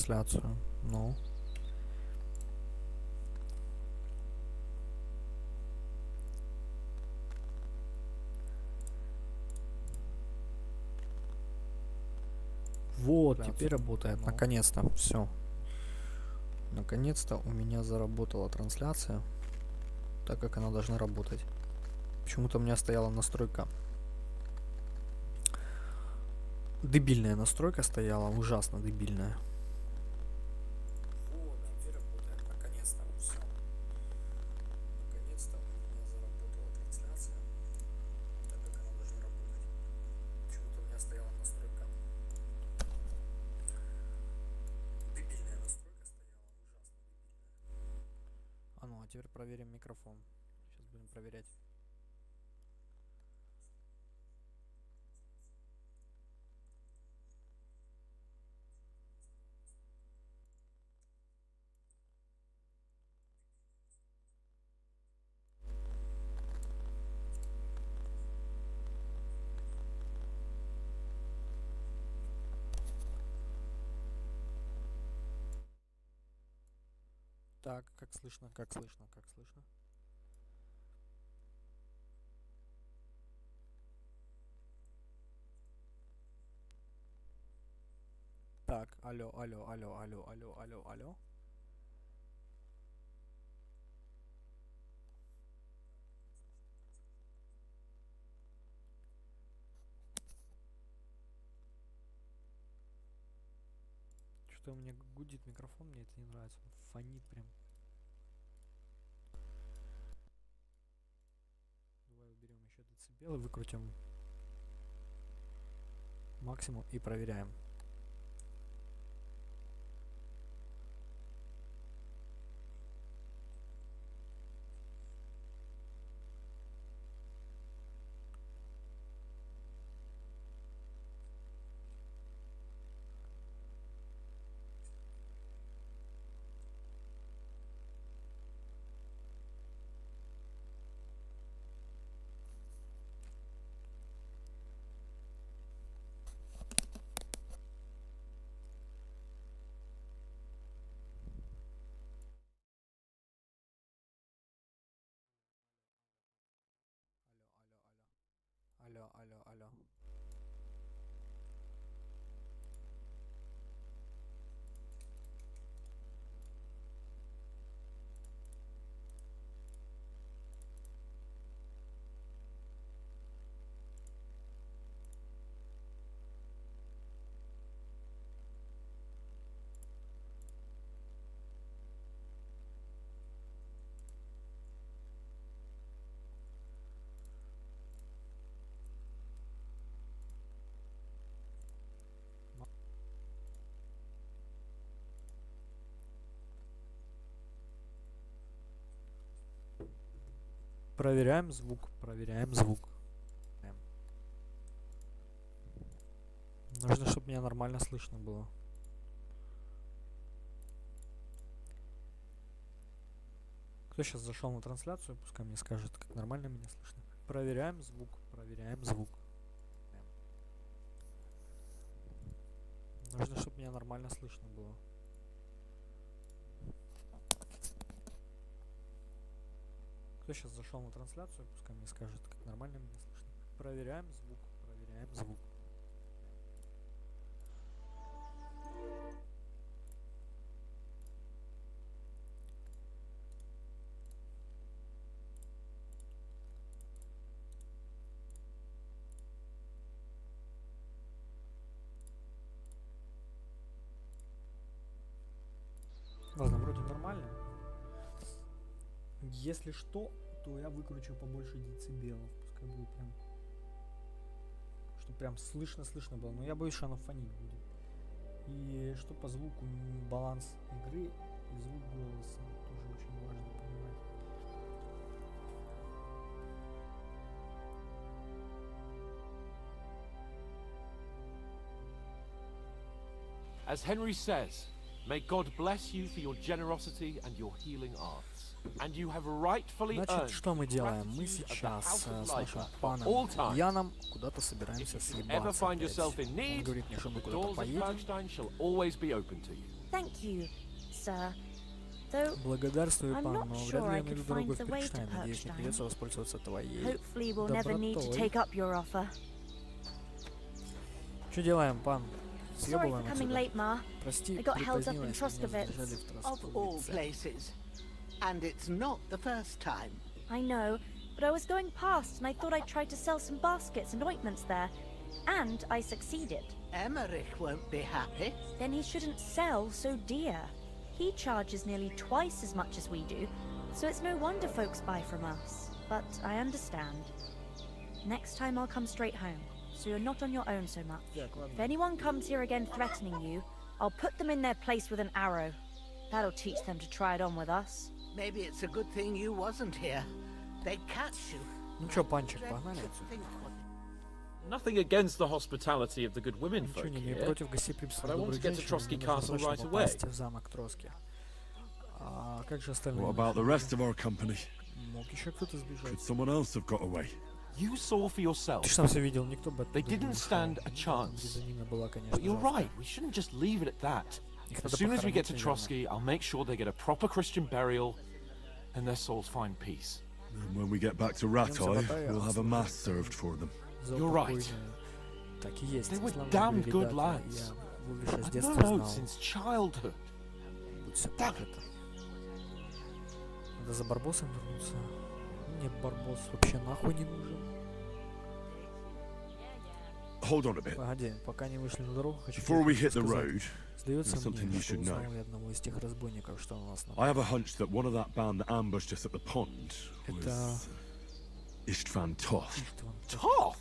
трансляцию. Ну. Вот, теперь работает. Наконец-то. Все. Наконец-то у меня заработала трансляция, так как она должна работать. Почему-то у меня стояла настройка. Дебильная настройка стояла, ужасно дебильная. Вот, теперь работает. Наконец-то. Все. Наконец-то у меня заработала трансляция, так как она должна работать. Почему-то у меня стояла настройка. Дебильная настройка стояла, ужасно дебильная. А ну, а теперь проверим микрофон. Сейчас будем проверять. Так, как слышно, как слышно, как слышно. Так, алло, алло, алло, алло, алло, алло, алло. Что-то у меня гудит микрофон, мне это не нравится. Он фонит прям. Давай уберем еще децибелы, выкрутим максимум и проверяем. Алло, алло, алло. Проверяем звук, проверяем звук. Нужно, чтобы меня нормально слышно было. Кто сейчас зашел на трансляцию, пускай мне скажет, как нормально меня слышно. Проверяем звук, проверяем звук. Нужно, чтобы меня нормально слышно было. Кто сейчас зашел на трансляцию, пускай мне скажет, как нормально меня слышно. Проверяем звук, проверяем звук. Ладно, вроде нормально. Если что, то я выкручу побольше децибелов. Пускай будет прям... Чтобы прям слышно было. Но я боюсь, что оно фонить будет. И что по звуку, баланс игры и звук голоса. Тоже очень важно понимать. As Henry says, may God bless you for your generosity and your healing arts. And you have rightfully earned. Значит, что мы делаем? Мы сейчас с нашим паном Яном куда-то собираемся съебаться. Он говорит мне, что мы куда-то поедем. Thank you, sir. Though Благодарствую, I'm пан, not но вряд sure ли I я найду could дорогу find в the way to Перкштайн. Надеюсь, не Perkstein. придется воспользоваться твоей hopefully we'll never need to добротой. take up your offer. Что делаем, пан? Sorry for Съебываем coming отсюда. late, Ma. Прости, I got held up in припозднилась, меня Troskovets. задержали в Of all Тростковице. places. And it's not the first time. I know, but I was going past and I thought I'd try to sell some baskets and ointments there. And I succeeded. Emmerich won't be happy. Then he shouldn't sell so dear. He charges nearly twice as much as we do, so it's no wonder folks buy from us. But I understand. Next time I'll come straight home, so you're not on your own so much. If anyone comes here again threatening you, I'll put them in their place with an arrow. That'll teach them to try it on with us. Maybe it's a good thing you wasn't here. They'd catch you. Ну чё, панчик, погнали Dreadful отсюда. thing what- Nothing against the hospitality of the good women Ничего folk не имею here. против гостеприимства But I want добрых to get to женщин, Trotsky мне нужно Castle срочно right away. попасть в замок Троски. А как же остальные? What about the rest of our company? Мог еще кто-то сбежать? Could someone else have got away? You saw for yourself. Ты ж сам все видел, никто бы They оттуда не didn't ушел. stand a Ну, chance. Резанина была, конечно, But you're жесткая. right, we shouldn't just leave it at that. Их As надо soon as we get похоронить, to наверное. Trotsky, I'll make sure they get a proper Christian burial and their souls find peace. And when we get back to Rattay, we'll have a mass served for them. You're right. Так и есть. They were Славные damn были good ребята, lads. Я Вулиша с I've детства known знал. since childhood. Будь все проклято. Надо за Барбосом вернуться. Мне Барбос вообще нахуй не нужен. Hold on a bit. Погоди, пока не вышли на дорогу, хочу Before we тебе hit the сказать. road, Сдается there's something мне, you что should know. узнал я одного из тех разбойников, что у нас на... I have a hunch that one of that band that ambushed us at the pond Это... was Istvan Toth. Иштван. Toth?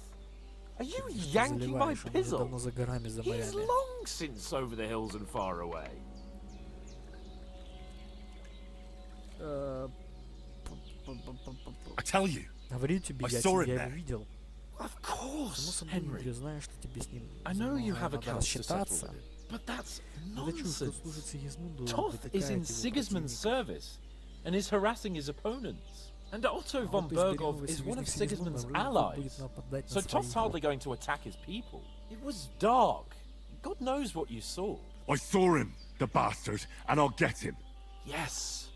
Are you yanking my Заливаешь, он уже pizzle? давно за горами, за He's морями. long since over the hills and far away. I tell you, Говорю тебе, I я saw him его there. видел. Of Само course, собой, Henry. я знаю, что тебе с ним I know you have надо accounts to settle рассчитаться. with him, but that's Это чушь, что nonsense. служит Сигизмунду, Toth is in Sigismund's service and is harassing his opponents. And Otto von Bergov is one of Sigismund's allies. So Toth's hardly going to attack his people. It was dark. God knows what you saw. I saw him, the bastard, and I'll get him. Yes,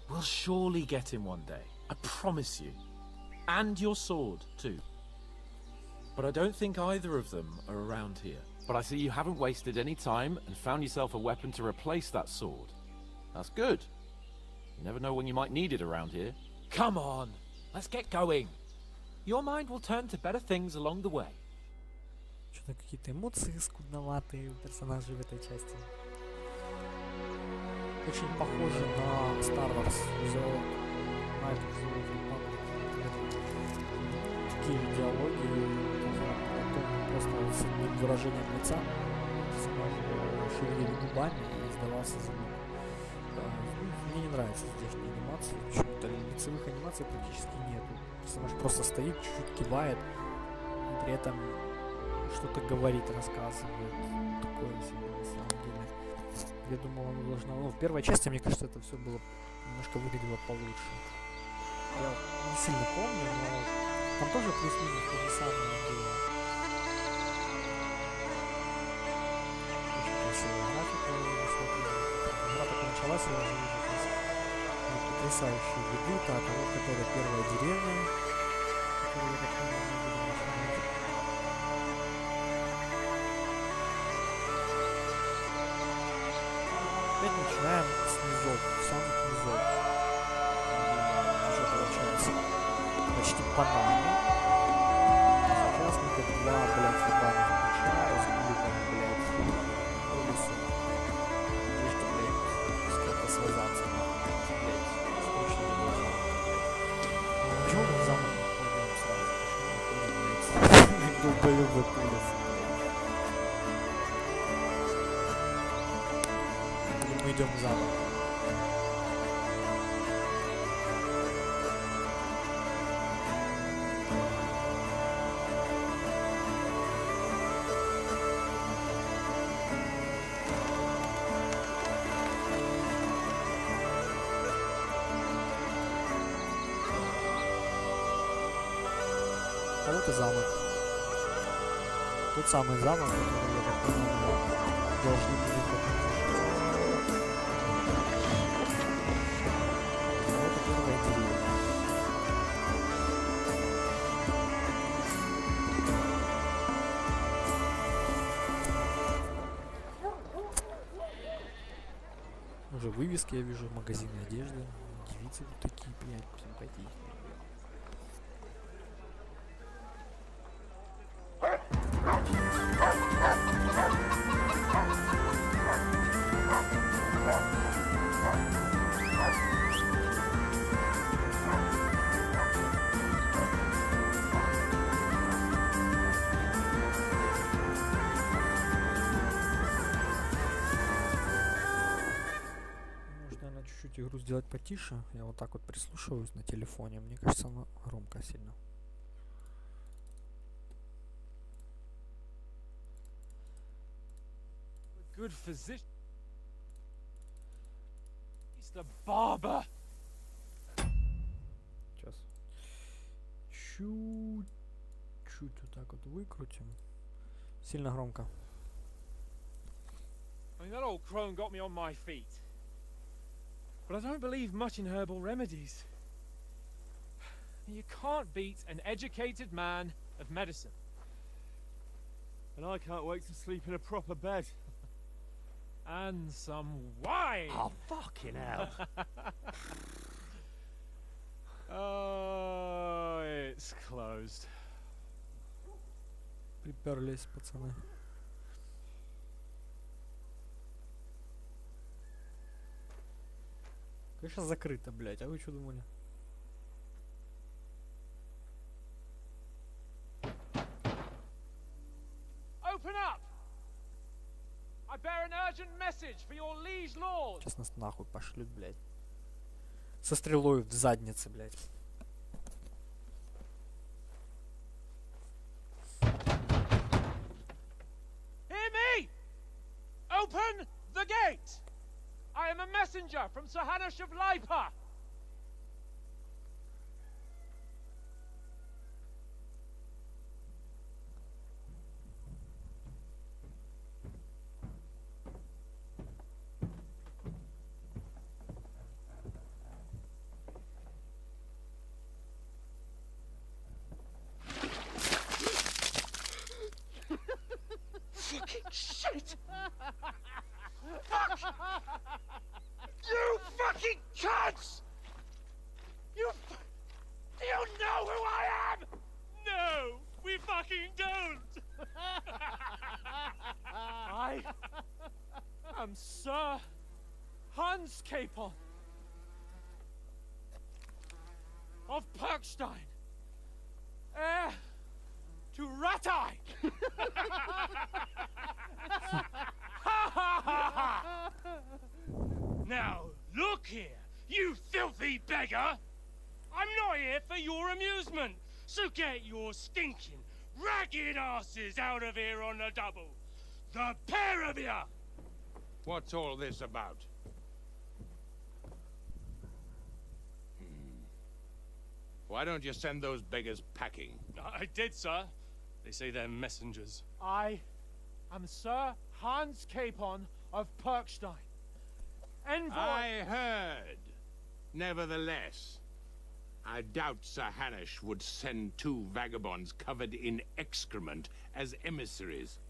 we'll surely get him one day. I promise you. And your sword, too. But I don't think either of them are around here. But I see you haven't wasted any time and found yourself a weapon to replace that sword. That's good. You never know when you might need it around here. Come on, let's get going. Your mind will turn to better things along the way. Что-то какие-то эмоции скудноватые у персонажей в этой части. Очень похоже на Star Wars The Night of the Old Republic. Такие же диалоги, просто с одним выражением лица. Персонаж шевелили губами и издавался звук. Мне не нравится здешняя анимация. Почему-то лицевых анимаций практически нету. Персонаж просто стоит, чуть-чуть кивает и при этом что-то говорит, рассказывает. Такое себе на самом деле. Я думал, оно должно... Ну, в первой части, мне кажется, это все было немножко выглядело получше. Я не сильно помню, но там тоже плюс-минус то же самое было. Очень красивая графика, я смотрю. Игра только началась, я уже вижу здесь потрясающие виды. Так, а вот которая первая деревня, которую я так понимаю, мы будем начинать. Опять начинаем с низов, самых низов. Уже получается почти по нами. Сейчас мы как два, блядь, ебаных бича разгуливаем, блядь, по лесу. Надеюсь, что, блядь, с кем-то связаться, нахуй, блядь, точно не должно, блядь. Почему мы в замок не пойдем сразу? Почему мы ходим, блядь, долбоёбы по лесу, блядь? Мы идем в замок. А вот и замок. Тот самый замок, который, я так понимаю, должны были покинуть. Уже вывески я вижу, магазины одежды. Девицы тут такие, блядь, симпатичные. Может, наверное, чуть-чуть игру сделать потише. Я вот так вот прислушиваюсь на телефоне. Мне кажется, она громко сильно. Good physician. He's the barber. Сейчас. Чуть-чуть вот так вот выкрутим. Сильно громко. I mean, that old crone got me on my feet. But I don't believe much in herbal remedies. You can't beat an educated man of medicine. And I can't wait to sleep in a proper bed. And some wine! Oh, fucking hell. Oh, it's closed. Приперлись, пацаны. Конечно, закрыто, блядь. А вы что думали? Open up! I bear an urgent message for your liege lord. Сейчас нас нахуй пошлют, блядь. Со стрелой в заднице, блядь. Hear me! Open the gate! I am a messenger from Sir Hanush of Lipa. Fucking shit! Fuck! You fucking cunts! Do you know who I am? No, we fucking don't! I am Sir Hans Capon of Perkstein, heir to Ratai! Now, look here, you filthy beggar! I'm not here for your amusement, so get your stinking, ragged asses out of here on the double! The pair of you! What's all this about? Why don't you send those beggars packing? I did, sir. They say they're messengers. I am Sir Hans Capon of Perkstein. Envoy... I heard. Nevertheless, I doubt Sir Hanush would send two vagabonds covered in excrement as emissaries.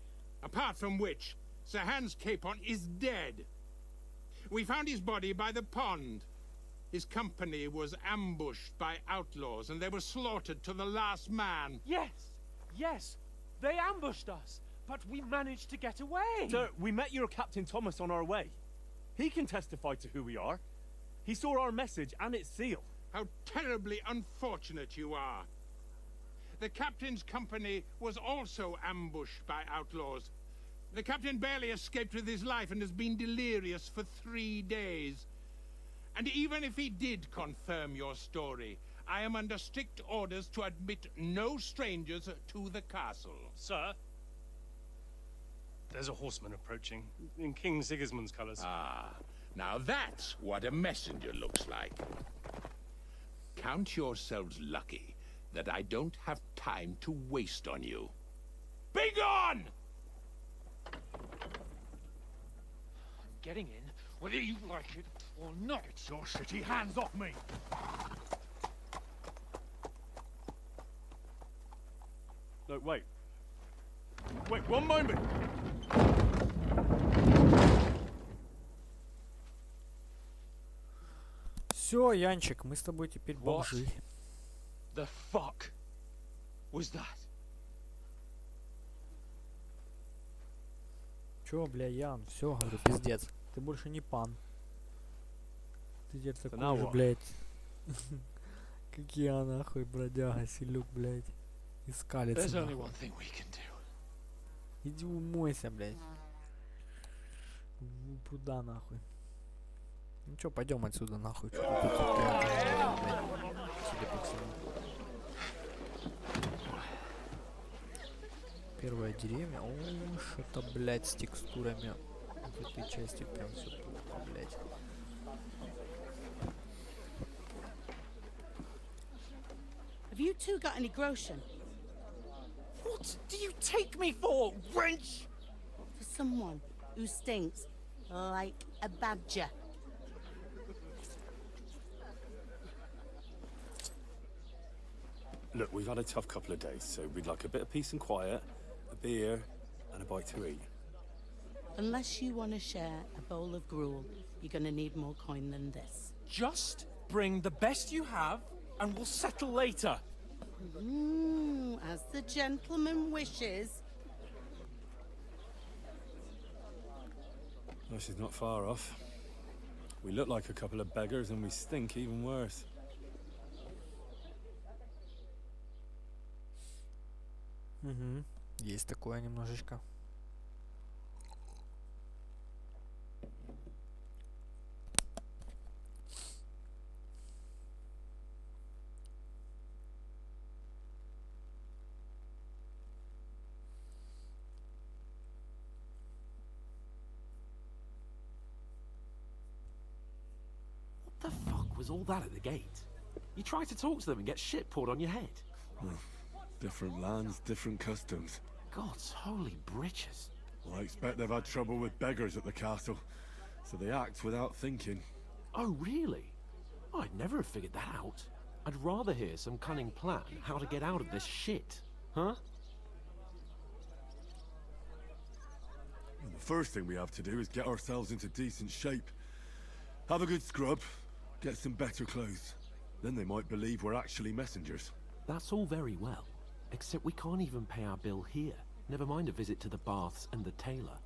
Apart from which, Sir Hans Capon is dead. We found his body by the pond. His company was ambushed by outlaws, and they were slaughtered to the last man. Yes, they ambushed us, but we managed to get away. Sir, we met your Captain Thomas on our way. He can testify to who we are. He saw our message and its seal. How terribly unfortunate you are. The captain's company was also ambushed by outlaws. The captain barely escaped with his life and has been delirious for 3 days. And even if he did confirm your story, I am under strict orders to admit no strangers to the castle. Sir, there's a horseman approaching in King Sigismund's colours. Ah, now that's what a messenger looks like. Count yourselves lucky that I don't have time to waste on you. Be gone! I'm getting in, whether you like it or not. Get your shitty hands off me! No, wait. Wait, one moment! Все, Янчик, мы с тобой теперь бомжи. The fuck was that? Чё, бля, Ян, все, говорю, пиздец. Ты больше не пан. Ты теперь такой now же, what? блядь. Как я, нахуй, бродяга, селюк, блядь. И скалится, There's only нахуй. one thing we can do. Иди умойся, блядь. Куда, нахуй? Ну чё, пойдем отсюда, нахуй. Чё ты тут, блядь, судя по всему. Первая деревня. О, что-то, блядь, с текстурами в этой части прям все плохо, блядь. Have you two got any groschen? What do you take me for, wench? For someone who stinks like a badger. Look, we've had a tough couple of days, so we'd like a bit of peace and quiet, a beer, and a bite to eat. Unless you want to share a bowl of gruel, you're going to need more coin than this. Just bring the best you have, and we'll settle later. As the gentleman wishes. Well, she's not far off. We look like a couple of beggars, and we stink even worse. Угу. Есть такое немножечко. What the fuck was all that at the gate? You try to talk to them and get shit poured on your head. Different lands, different customs. God's holy britches. Well, I expect they've had trouble with beggars at the castle, so they act without thinking. Oh, really? I'd never have figured that out. I'd rather hear some cunning plan how to get out of this shit. Huh? And the first thing we have to do is get ourselves into decent shape. Have a good scrub, get some better clothes. Then they might believe we're actually messengers. That's all very well. Except we can't even pay our bill here. Never mind a visit to the baths and the tailor.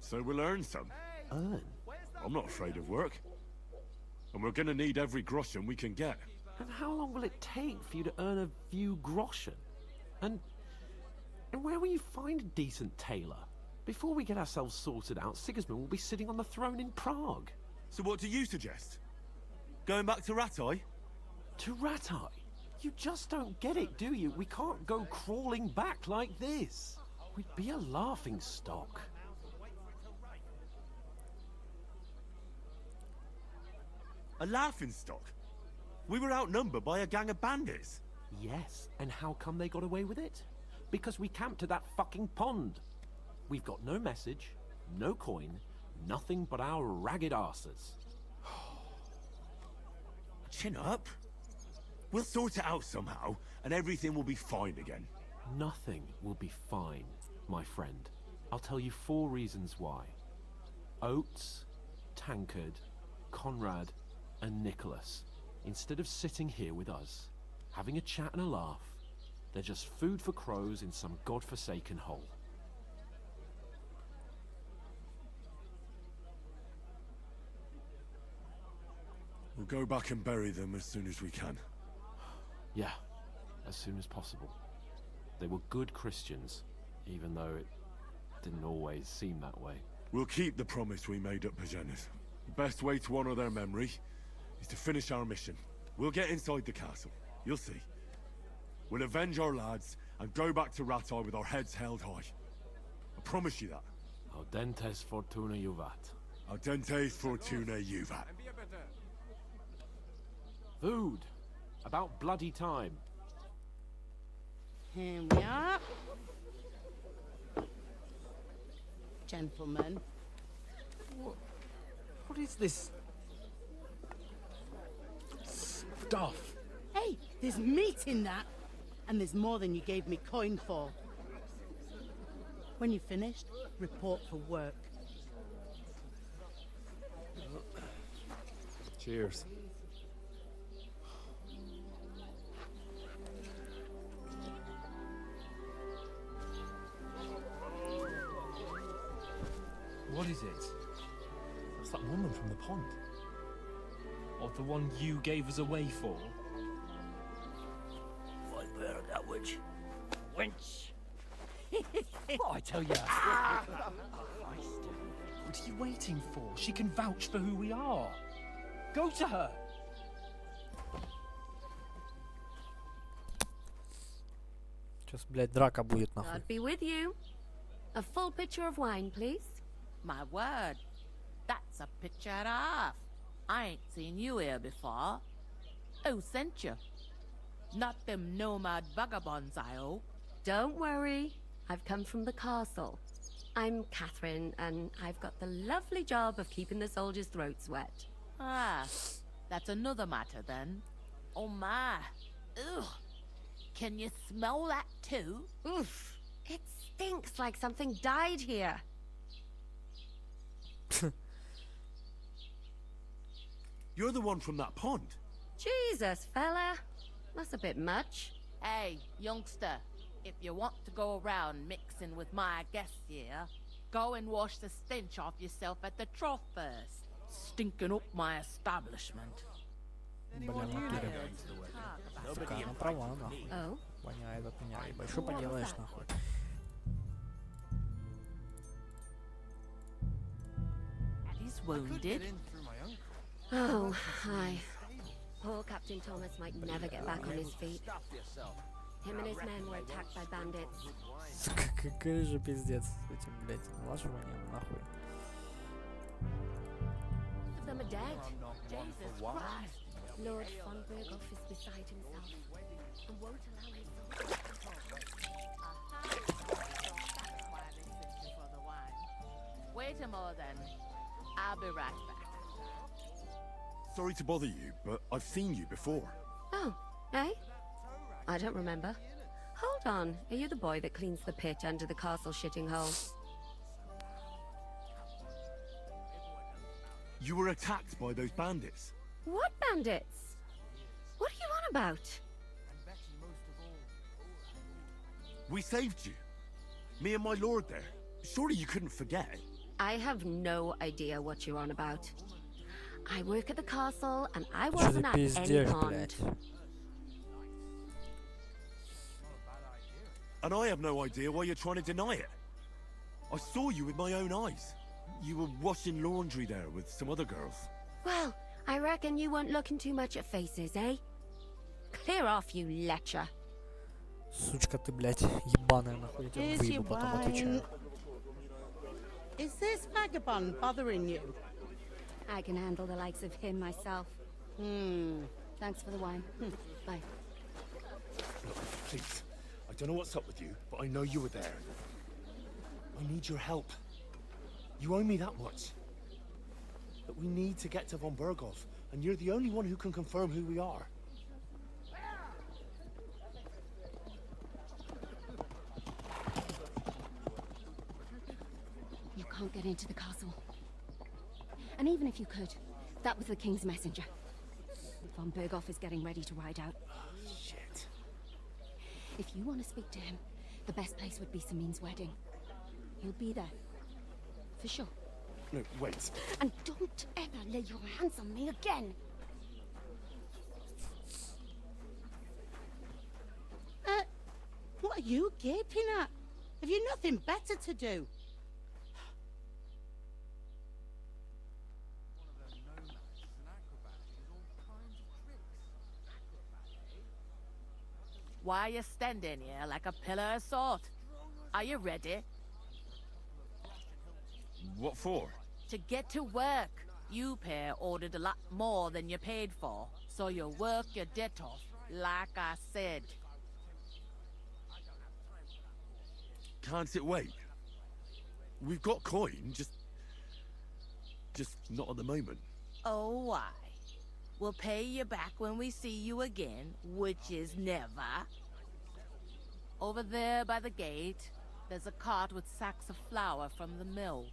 So we'll earn some. Earn? I'm not afraid of work. And we're gonna need every groschen we can get. And how long will it take for you to earn a few groschen? And where will you find a decent tailor? Before we get ourselves sorted out, Sigismund will be sitting on the throne in Prague. So what do you suggest? Going back to Ratai? To Ratai? You just don't get it, do you? We can't go crawling back like this. We'd be a laughing stock. A laughingstock? We were outnumbered by a gang of bandits. Yes, and how come they got away with it? Because we camped at that fucking pond. We've got no message, no coin, nothing but our ragged arses. Chin up. We'll sort it out somehow, and everything will be fine again. Nothing will be fine, my friend. I'll tell you 4 reasons why. Oates, Tankard, Conrad, and Nicholas, instead of sitting here with us, having a chat and a laugh, they're just food for crows in some godforsaken hole. We'll go back and bury them as soon as we can. Yeah, as soon as possible. They were good Christians, even though it didn't always seem that way. We'll keep the promise we made at Pagenis. The best way to honor their memory is to finish our mission. We'll get inside the castle. You'll see. We'll avenge our lads and go back to Ratai with our heads held high. I promise you that. Audentes fortuna juvat. Audentes fortuna juvat. Food! About bloody time. Here we are. Gentlemen. What is this stuff? Hey, there's meat in that. And there's more than you gave me coin for. When you're finished, report for work. Cheers. What is it? That's that woman from the pond. Or the one you gave us away for? Wench. What I tell you? What are you waiting for? She can vouch for who we are. Go to her. Сейчас, блядь, драка будет нахуй. I'd be with you. A full pitcher of wine, please. My word, that's a picture and a half. I ain't seen you here before. Who sent you? Not them nomad vagabonds, I hope. Don't worry. I've come from the castle. I'm Catherine, and I've got the lovely job of keeping the soldiers' throats wet. Ah, that's another matter then. Oh my. Ugh. Can you smell that too? Oof. It stinks like something died here. You're the one from that pond. Jesus, fella. That's a bit much. Hey, youngster, if you want to go around mixing with my guests here, go and wash the stench off yourself at the trough first. Stinking up my establishment. Бля, в натуре. Сука, она права, нахуй. Oh? Воняет от меня. Ебать, что поделаешь, нахуй? He's wounded. Oh, hi. Poor Captain Thomas might never get back on his feet. Him and his men were attacked by bandits. Сука, какой же пиздец с этим, блядь, налаживанием, нахуй. Of them are dead. Jesus Christ. Lord von Berghoff is beside himself and won't allow his soldiers to talk. That's why they sent you for the wine. Wait a moment then. I'll be right back. Sorry to bother you, but I've seen you before. Oh, eh? I don't remember. Hold on, are you the boy that cleans the pit under the castle shitting hole? You were attacked by those bandits. What bandits? What are you on about? We saved you. Me and my lord there. Surely you couldn't forget. I have no idea what you're on about. I work at the castle and I Что wasn't ты at any пиздешь, pond. блядь? And I have no idea why you're trying to deny it. I saw you with my own eyes. You were washing laundry there with some other girls. Well, I reckon you weren't looking too much at faces, eh? Clear off, you lecher. Сучка ты, блядь, ебаная, нахуй, я тебя Here's выебу, your потом wine. отвечаю. Is this vagabond bothering you? I can handle the likes of him myself. Thanks for the wine. Bye. Look, please. I don't know what's up with you, but I know you were there. I need your help. You owe me that much. But we need to get to von Berghoff, and you're the only one who can confirm who we are. You can't get into the castle. And even if you could, that was the king's messenger. Von Berghoff is getting ready to ride out. Shit. If you want to speak to him, the best place would be Samin's wedding. He'll be there. For sure. No, wait. And don't ever lay your hands on me again! What are you gaping at? Have you nothing better to do? Why are you standing here like a pillar of salt? Are you ready? What for? To get to work. You pair ordered a lot more than you paid for, so you work your debt off, like I said. Can't it wait? We've got coin, just not at the moment. Oh, why? We'll pay you back when we see you again, which is never. Over there by the gate, there's a cart with sacks of flour from the mill.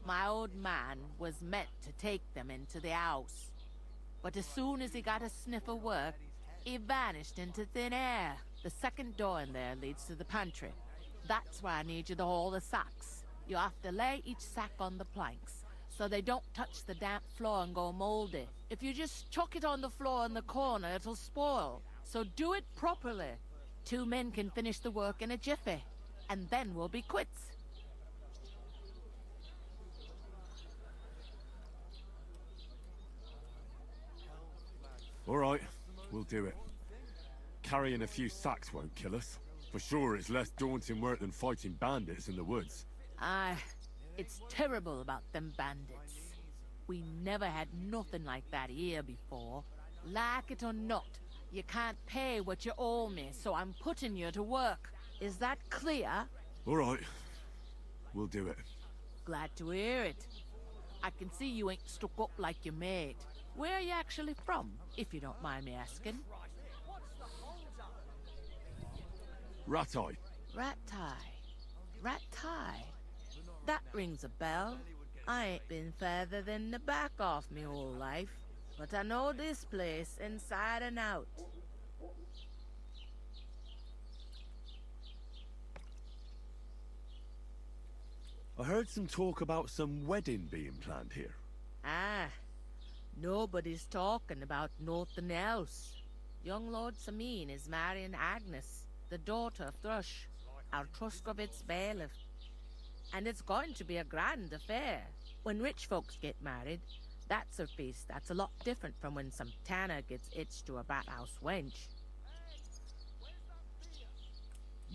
My old man was meant to take them into the house. But as soon as he got a sniff of work, he vanished into thin air. The second door in there leads to the pantry. That's where I need you to haul the sacks. You have to lay each sack on the planks, so they don't touch the damp floor and go moldy. If you just chuck it on the floor in the corner, it'll spoil. So do it properly. 2 men can finish the work in a jiffy, and then we'll be quits. All right, we'll do it. Carrying a few sacks won't kill us. For sure, it's less daunting work than fighting bandits in the woods. Aye, it's terrible about them bandits. We never had nothing like that here before. Like it or not, you can't pay what you owe me, so I'm putting you to work. Is that clear? All right, we'll do it. Glad to hear it. I can see you ain't stuck up like your mate. Where are you actually from, if you don't mind me asking? Ratai. Ratai. That rings a bell. I ain't been further than the back off me whole life, but I know this place inside and out. I heard some talk about some wedding being planned here. Ah, nobody's talking about nothing else. Young Lord Samin is marrying Agnes, the daughter of Thrush, our Truskovitz bailiff. And it's going to be a grand affair. When rich folks get married, that's a feast that's a lot different from when some tanner gets hitched to a bat-house wench.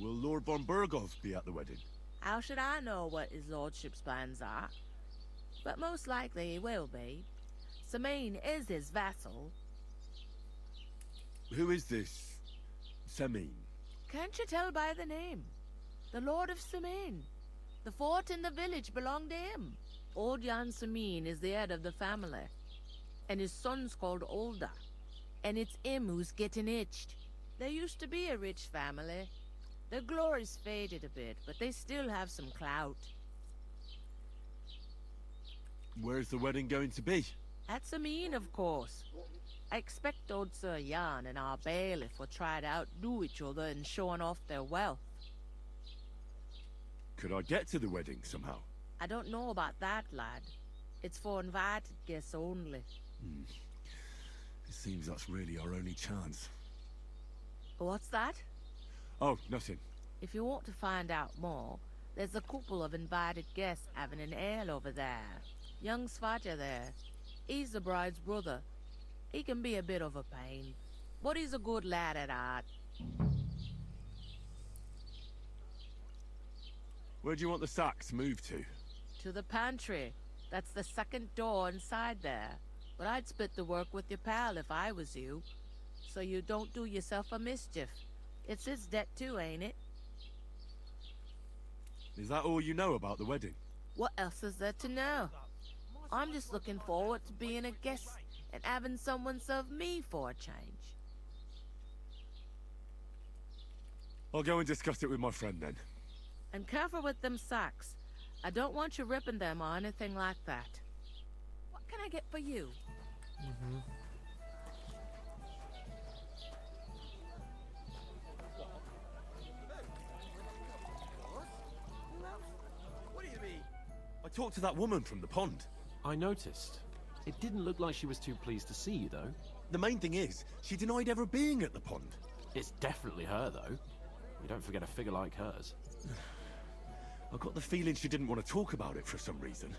Will Lord von Burgov be at the wedding? How should I know what his lordship's plans are? But most likely he will be. Samin is his vassal. Who is this Semin? Can't you tell by the name? The Lord of Samin. The fort in the village belonged to him. Old Jan Samin is the head of the family, and his son's called Olda, and it's him who's getting hitched. There used to be a rich family. Their glory's faded a bit, but they still have some clout. Where's the wedding going to be? At Samin, of course. I expect old Sir Jan and our bailiff will try to outdo each other in showing off their wealth. Could I get to the wedding somehow? I don't know about that, lad. It's for invited guests only. It seems that's really our only chance. What's that? Oh, nothing. If you want to find out more, there's a couple of invited guests having an ale over there. Young Svaja there. He's the bride's brother. He can be a bit of a pain, but he's a good lad at heart. Where do you want the sacks moved to? To the pantry. That's the second door inside there. But I'd split the work with your pal if I was you, so you don't do yourself a mischief. It's his debt too, ain't it? Is that all you know about the wedding? What else is there to know? I'm just looking forward to being a guest and having someone serve me for a change. I'll go and discuss it with my friend then. And careful with them sacks. I don't want you ripping them or anything like that. What can I get for you? What do you mean? I talked to that woman from the pond. I noticed. It didn't look like she was too pleased to see you, though. The main thing is, she denied ever being at the pond. It's definitely her, though. You don't forget a figure like hers. I got the feeling she didn't want to talk about it for some reason.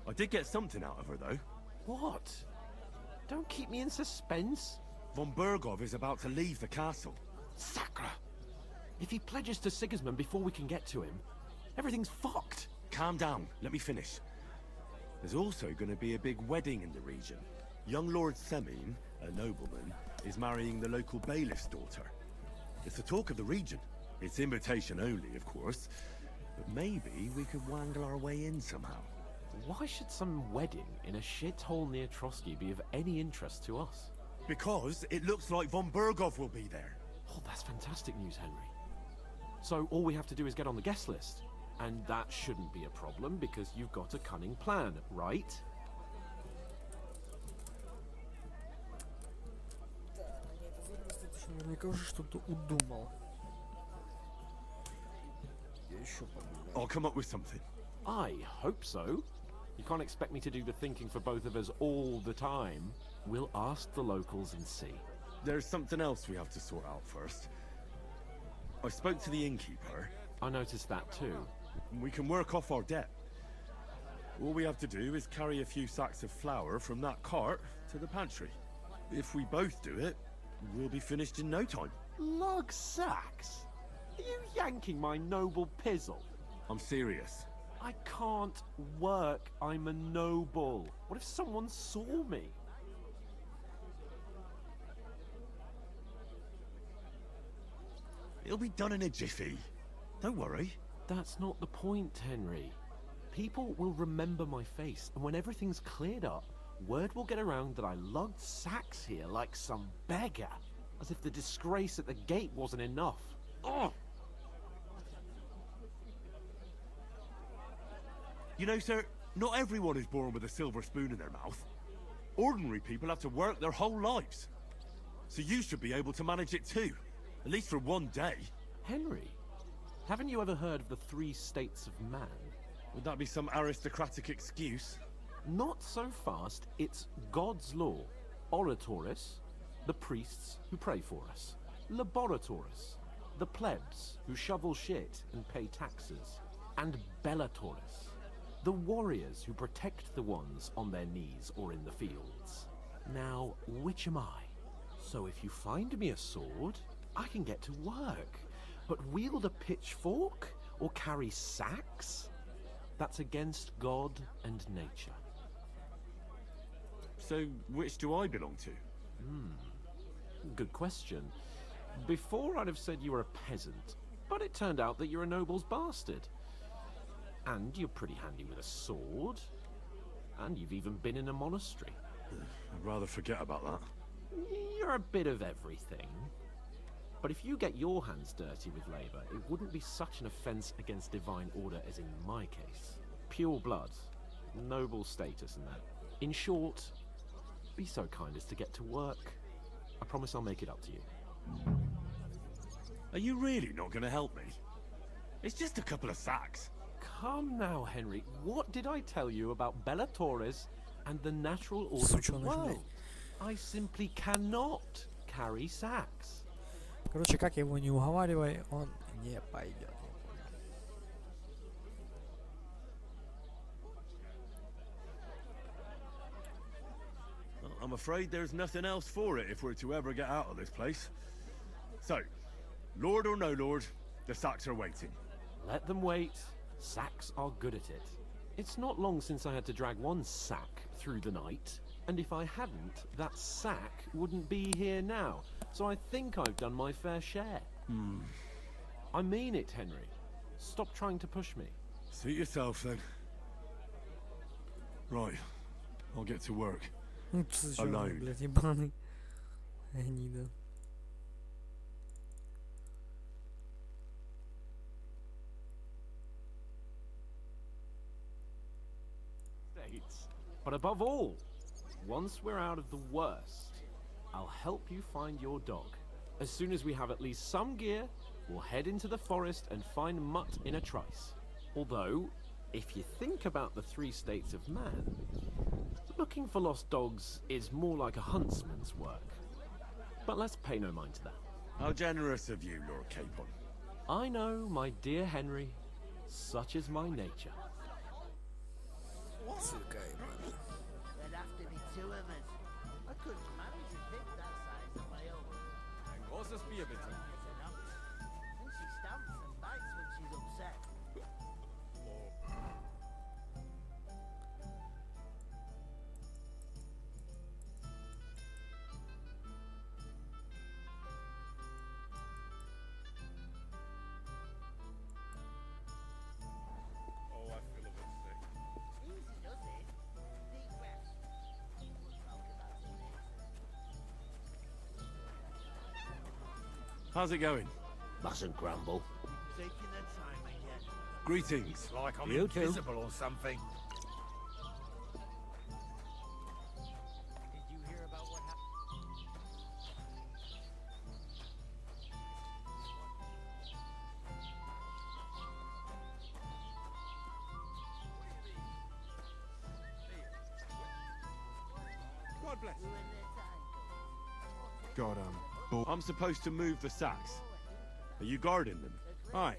I did get something out of her, though. What? Don't keep me in suspense. Von Burgov is about to leave the castle. Sacra! If he pledges to Sigismund before we can get to him, everything's fucked. Calm down, let me finish. There's also going to be a big wedding in the region. Young Lord Semin, a nobleman, is marrying the local bailiff's daughter. It's the talk of the region. It's invitation only, of course. But maybe we could wangle our way in somehow. Why should some wedding in a shithole near Trotsky be of any interest to us? Because it looks like von Burgov will be there. Oh, that's fantastic news, Henry. So all we have to do is get on the guest list. And that shouldn't be a problem because you've got a cunning plan, right? Наверняка уже что-то удумал. Я еще подумаю. I'll come up with something. I hope so. You can't expect me to do the thinking for both of us all the time. We'll ask the locals and see. There's something else we have to sort out first. I spoke to the innkeeper. I noticed that too. We can work off our debt. All we have to do is carry a few sacks of flour from that cart to the pantry. If we both do it, we'll be finished in no time. Lug sacks? Are you yanking my noble pizzle? I'm serious. I can't work. I'm a noble. What if someone saw me? It'll be done in a jiffy. Don't worry. That's not the point, Henry. People will remember my face, and when everything's cleared up, word will get around that I lugged sacks here like some beggar. As if the disgrace at the gate wasn't enough. Ugh! You know, sir, not everyone is born with a silver spoon in their mouth. Ordinary people have to work their whole lives. So you should be able to manage it too. At least for one day. Henry, haven't you ever heard of the 3 states of man? Would that be some aristocratic excuse? Not so fast. It's God's law. Oratoris, the priests who pray for us. Laboratoris, the plebs who shovel shit and pay taxes. And Bellatoris, the warriors who protect the ones on their knees or in the fields. Now, which am I? So if you find me a sword, I can get to work. But wield a pitchfork or carry sacks? That's against God and nature. So, which do I belong to? Good question. Before I'd have said you were a peasant, but it turned out that you're a noble's bastard. And you're pretty handy with a sword. And you've even been in a monastery. I'd rather forget about that. You're a bit of everything. But if you get your hands dirty with labour, it wouldn't be such an offence against divine order as in my case. Pure blood, noble status and that. In short, be so kind as to get to work. I promise I'll make it up to you. Are you really not going to help me? It's just a couple of sacks. Come now, Henry. What did I tell you about Bellatoris and the natural order of the Сучёный world? жмень. I simply cannot carry sacks. Короче, как его не уговаривай, он не пойдет. Well, I'm afraid there's nothing else for it if we're to ever get out of this place. So, Lord or no Lord, the sacks are waiting. Let them wait. Sacks are good at it. It's not long since I had to drag one sack through the night, and if I hadn't, that sack wouldn't be here now. So I think I've done my fair share. I mean it, Henry. Stop trying to push me. Suit yourself then. Right, I'll get to work. Сучёный, блядь, ебаный. Гнида. States. But above all, once we're out of the worst, I'll help you find your dog. As soon as we have at least some gear, we'll head into the forest and find Mutt in a trice. Although, if you think about the 3 states of man, looking for lost dogs is more like a huntsman's work. But let's pay no mind to that. How generous of you, Lord Capon. I know, my dear Henry, such is my nature. Сука ебаная. There'd have to be 2 of us. I couldn't manage a pig that size on my own. I think she stamps and bites when she's upset. Easy does it. Deep breath. We'll talk about it later. How's it going? Mustn't grumble. Taking their time again. Greetings. Like I'm You too. invisible or something. Did you hear about what happened? God bless. God, I'm supposed to move the sacks. Are you guarding them? Aye.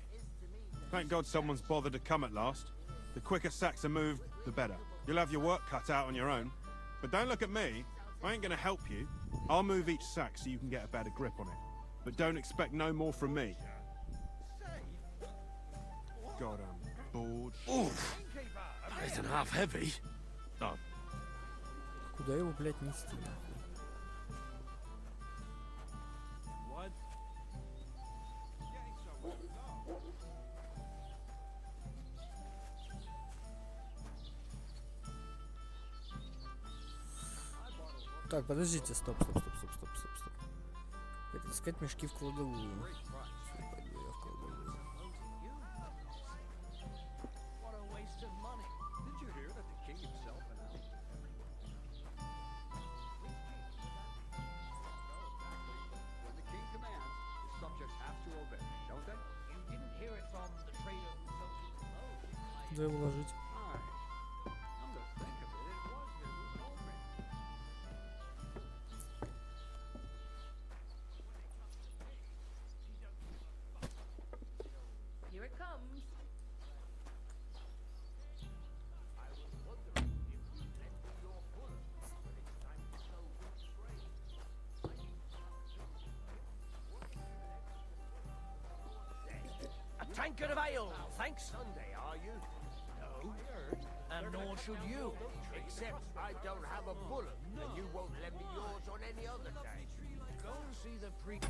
Thank God someone's bothered to come at last. The quicker sacks are moved, the better. You'll have your work cut out on your own. But don't look at me. I ain't gonna help you. I'll move each sack so you can get a better grip on it. But don't expect no more from me. God, I'm bored. Oof! That isn't half heavy. Oh, Куда его, блядь, нести? What? Так, подождите, стоп. Хотел искать мешки в кладовую. Всё, пойду я в кладовую. What a waste of money. Did you hear that the king himself announced when the king commands, the subjects have to obey, don't they? You didn't hear it from the trader who sold you the clothes. Куда его ложить? Aye. Come to think of it, it was him who told me. Here it comes. A tankard of ale, thanks. Sunday, are you? No. And nor should you. Except I don't have a bullock, and you won't lend me yours on any other day. Go and see the priest.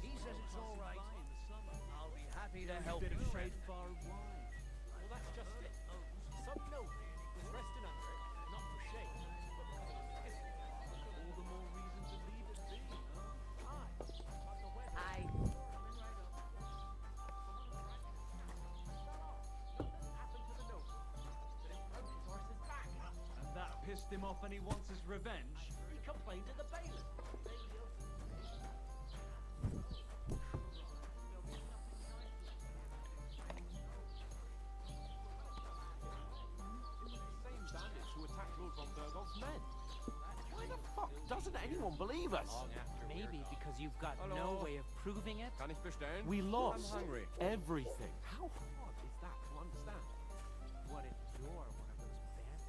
He says it's all right. I'll be happy to help you. Trade far wide. Well, that's just it. Some nobody was resting under it, not for shame, but because it was heavy. All the more reason to leave it be, huh? I. And that pissed him off and he wants his revenge. He complained to the bailiff. Same bandits who attacked Lord von Berghoff's men. Why the fuck doesn't anyone believe us? Maybe because you've got no way of proving it. Can ich bestellen? We lost everything. How hard is that to understand? What if you're one of those bandits?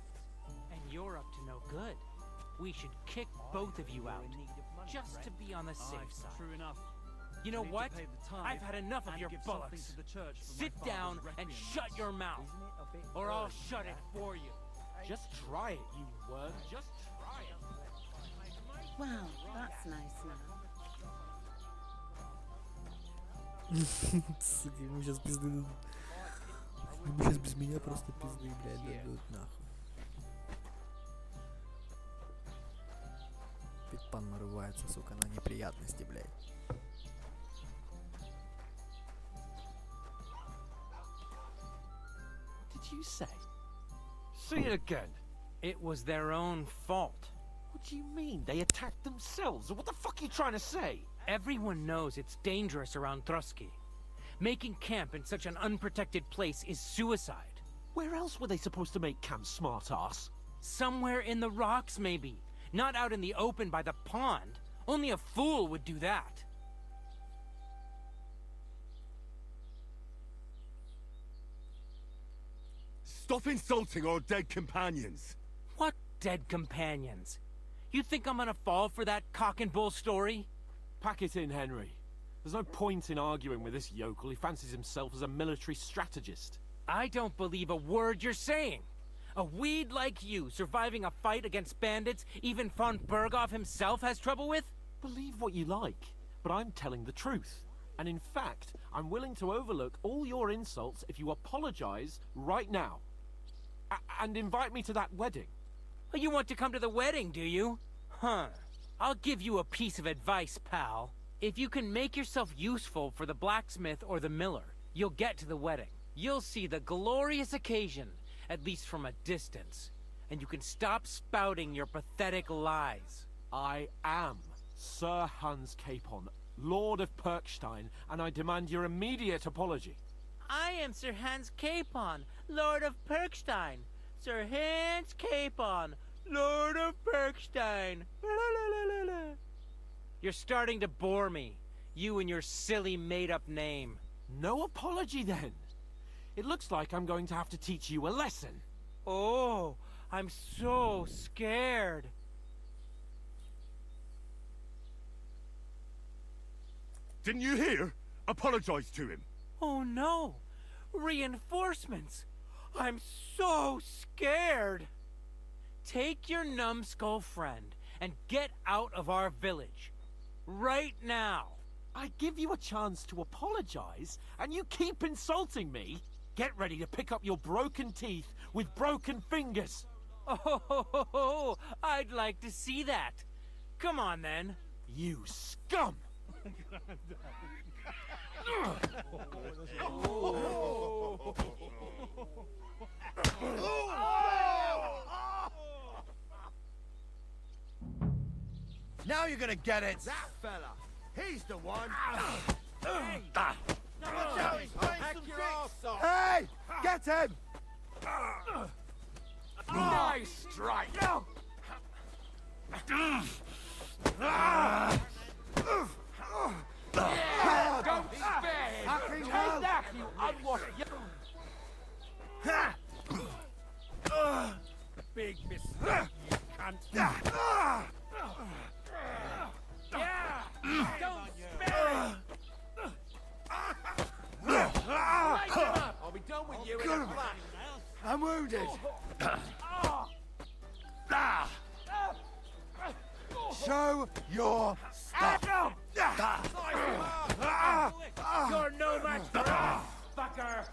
And you're up to no good. We should kick both of you out, just to be on the safe side. True enough. You know I need to what? pay the tithe I've had enough of and your give something bollocks. to the church for my Sit father's down and requiem. shut your mouth, or I'll shut it for you. Just try it, you worm. Just try it. Well, that's nice now. Сука, ему сейчас пизды дадут. Ему сейчас без меня просто пизды, блядь, дадут нахуй. Питпан нарывается, сука, на неприятности, блядь. What did you say? Say it again. It was their own fault. What do you mean? They attacked themselves? What the fuck are you trying to say? Everyone knows it's dangerous around Trotsky. Making camp in such an unprotected place is suicide. Where else were they supposed to make camp, smart-ass? Somewhere in the rocks, maybe. Not out in the open by the pond. Only a fool would do that. stop insulting our dead companions. What dead companions? You think I'm gonna fall for that cock and bull story? Pack it in, Henry. There's no point in arguing with this yokel. He fancies himself as a military strategist. I don't believe a word you're saying. A weed like you surviving a fight against bandits even von Berghoff himself has trouble with? Believe what you like, but I'm telling the truth. And in fact, I'm willing to overlook all your insults if you apologize right now. And invite me to that wedding. Oh, you want to come to the wedding, do you? Huh. I'll give you a piece of advice, pal. If you can make yourself useful for the blacksmith or the miller, you'll get to the wedding. You'll see the glorious occasion, at least from a distance. And you can stop spouting your pathetic lies. I am Sir Hans Capon, Lord of Perkstein, and I demand your immediate apology. I am Sir Hans Capon, Lord of Perkstein. Sir Hans Capon, Lord of Perkstein. You're starting to bore me. You and your silly made-up name. No apology, then. It looks like I'm going to have to teach you a lesson. Oh, I'm so scared. Didn't you hear? Apologize to him. Oh no! Reinforcements! I'm so scared! Take your numbskull friend and get out of our village. Right now! I give you a chance to apologize, and you keep insulting me? Get ready to pick up your broken teeth with broken fingers. Oh, I'd like to see that. Come on then. You scum! Now you're gonna get it! That fella! He's the one! Hey! Hey! Get him! Nice strike! Don't spare him! Take that, you unwashed big mistake, you cunt! Yeah! Don't spare him! Light him up! I'll be done with you in a flash! I'm wounded! Show your stuff! You're no match for us, fucker!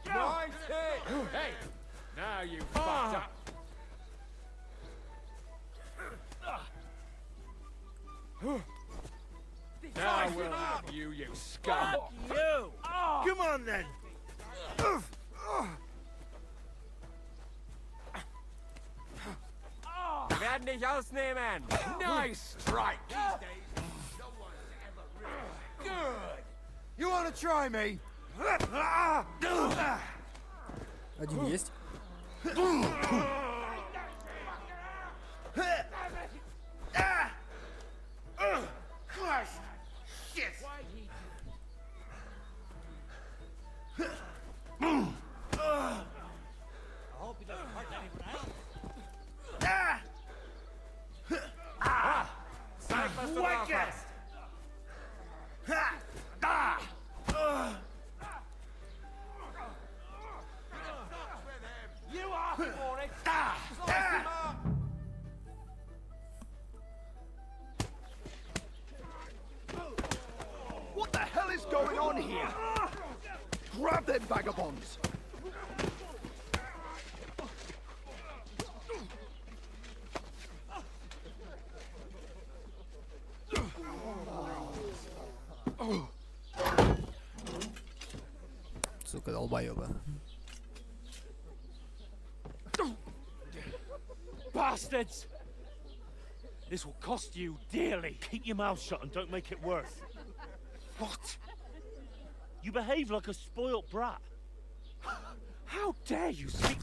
Nice hit! Hey! Now you fucked up! Now we'll have you, you scum! Fuck you! Come on then! Werden dich ausnehmen! Nice strike! Good! You wanna try me? Один есть. Christ! Shit! I hope he doesn't hurt anyone else. Zeig, was du drauf hast! You are for it! What the hell is going on here? Grab them vagabonds! Сука, долбоёба. Bastards! This will cost you dearly. Keep your mouth shut and don't make it worse. What? You behave like a spoilt brat. How dare you speak...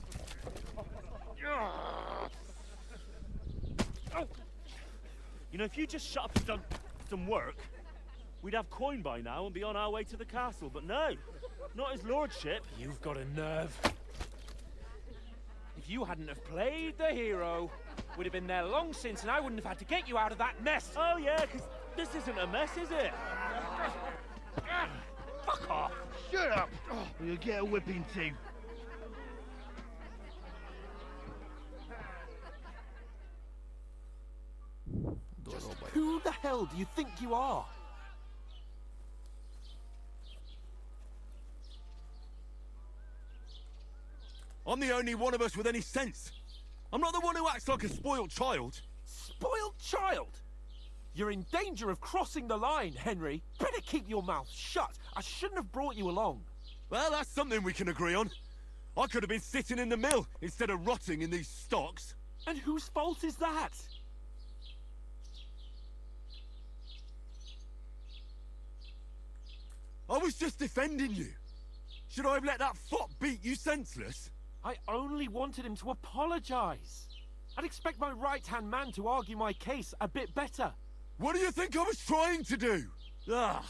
You know, if you just shut up and done some work, we'd have coin by now and be on our way to the castle, but no. Not his lordship. You've got a nerve. If you hadn't have played the hero, we'd have been there long since and I wouldn't have had to get you out of that mess. Oh yeah, because this isn't a mess, is it? Fuck off. Shut up! Or you'll get a whipping too. Just who the hell hell do you think you are? I'm the only one of us with any sense. I'm not the one who acts like a spoiled child. Spoiled child? You're in danger of crossing the line, Henry. Better keep your mouth shut. I shouldn't have brought you along. Well, that's something we can agree on. I could have been sitting in the mill instead of rotting in these stocks. And whose fault is that? I was just defending you. Should I have let that fop beat you senseless? I only wanted him to apologize. I'd expect my right-hand man to argue my case a bit better. What do you think I was trying to do? Ah,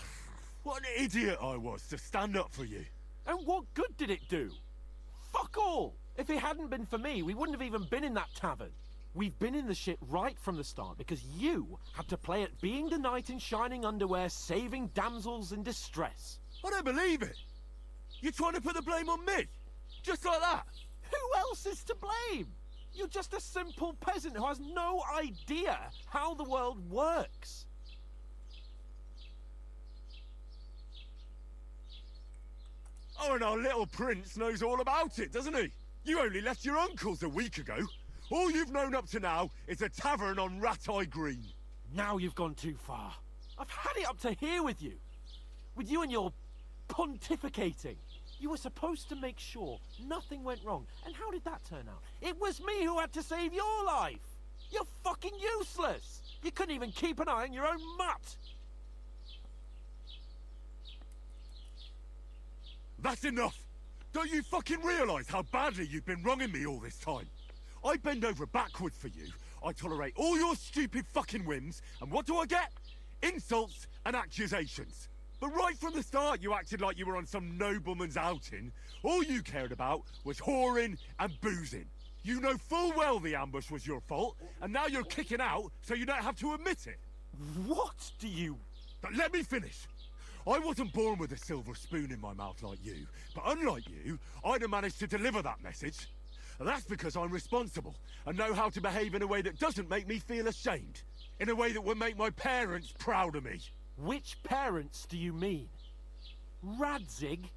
what an idiot I was to stand up for you. And what good did it do? Fuck all! If it hadn't been for me, we wouldn't have even been in that tavern. We've been in the shit right from the start because you had to play at being the knight in shining underwear saving damsels in distress. I don't believe it. You're trying to put the blame on me? Just like that? Who else is to blame? You're just a simple peasant who has no idea how the world works. Oh, and our little prince knows all about it, doesn't he? You only left your uncle's a week ago. All you've known up to now is a tavern on Rat-Eye Green. Now you've gone too far. I've had it up to here with you. With you and your pontificating. You were supposed to make sure nothing went wrong. And how did that turn out? It was me who had to save your life. You're fucking useless. You couldn't even keep an eye on your own mutt. That's enough. Don't you fucking realise how badly you've been wronging me all this time? I bend over backward for you. I tolerate all your stupid fucking whims. And what do I get? Insults and accusations. But right from the start, you acted like you were on some nobleman's outing. All you cared about was whoring and boozing. You know full well the ambush was your fault, and now you're kicking out so you don't have to admit it. What do you... But let me finish. I wasn't born with a silver spoon in my mouth like you, but unlike you, I'd have managed to deliver that message. And that's because I'm responsible, and know how to behave in a way that doesn't make me feel ashamed. In a way that would make my parents proud of me. Which parents do you mean? Radzig?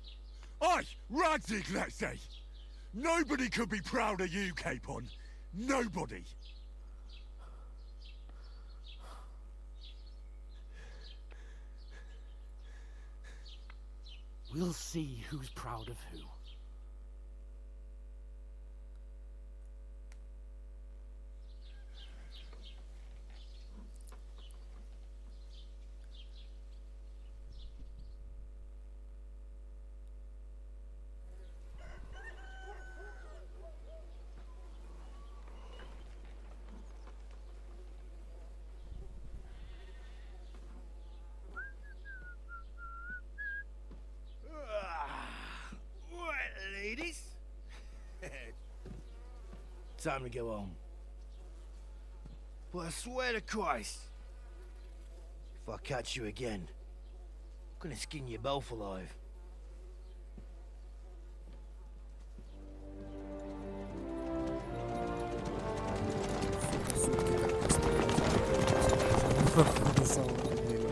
Aye, Radzig, let's say. Nobody could be proud of you, Capon. Nobody. We'll see who's proud of who. Ladies? Time to go home. But I swear to Christ, if I catch you again, I'm gonna skin you both alive.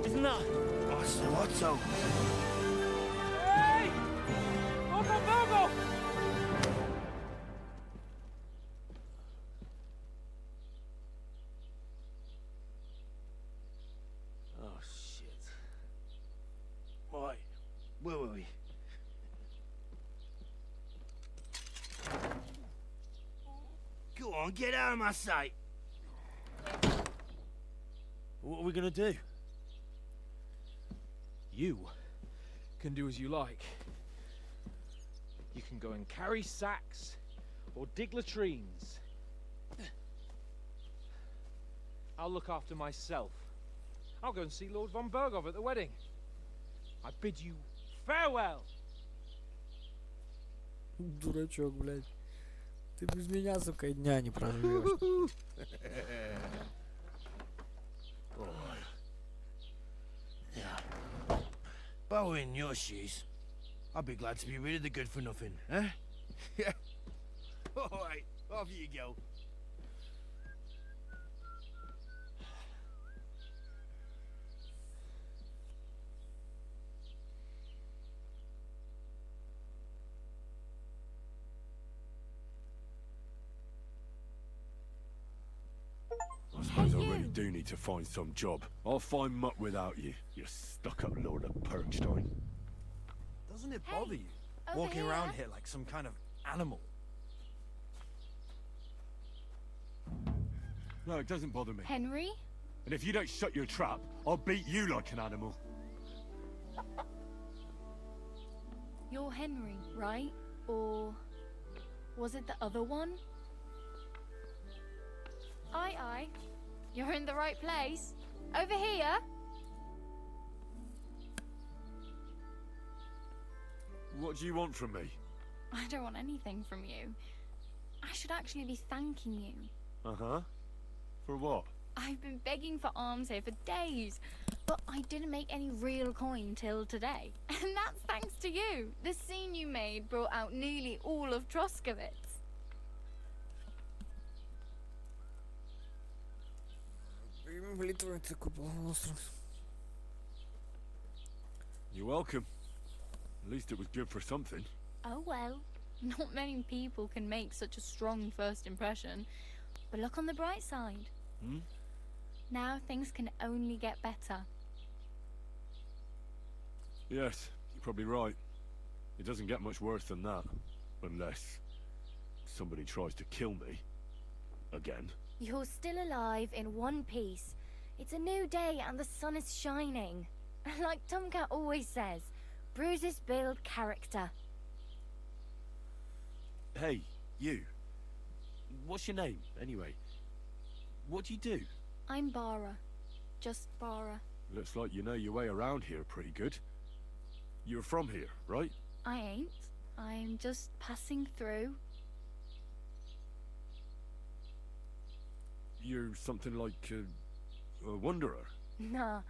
Isn't that? Otto. Hey! Ogo! Oh, shit. Right, where were we? Go on, get out of my sight. What are we gonna do? You can do as you like. You can go and carry sacks, or dig latrines. I'll look after myself. I'll go and see Lord von Bergov at the wedding. I bid you farewell. Дурачок, блядь. Ты без меня, сука, и дня не проживешь. If I were in your shoes, I'd be glad to be rid of the good for nothing, eh? Yeah. Alright, off you go. do need to find some job. I'll find muck without you, you stuck-up Lord of Perkstein. Doesn't it bother you? over Walking here. around here like some kind of animal. No, it doesn't bother me. Henry? And if you don't shut your trap, I'll beat you like an animal. You're Henry, right? Or was it the other one? Aye, aye. You're in the right place. Over here. What do you want from me? I don't want anything from you. I should actually be thanking you. Uh-huh. For what? I've been begging for alms here for days, but I didn't make any real coin till today. And that's thanks to you. The scene you made brought out nearly all of Troskowitz. You're welcome. At least it was good for something. Oh well. Not many people can make such a strong first impression. But look on the bright side. Hmm? Now things can only get better. Yes, you're probably right. It doesn't get much worse than that. Unless somebody tries to kill me. Again. You're still alive in one piece. It's a new day and the sun is shining. Like Tomcat always says, bruises build character. Hey, you. What's your name, anyway? What do you do? I'm Bara. Just Bara. Looks like you know your way around here pretty good. You're from here, right? I ain't. I'm just passing through. You're something like a wanderer. Nah,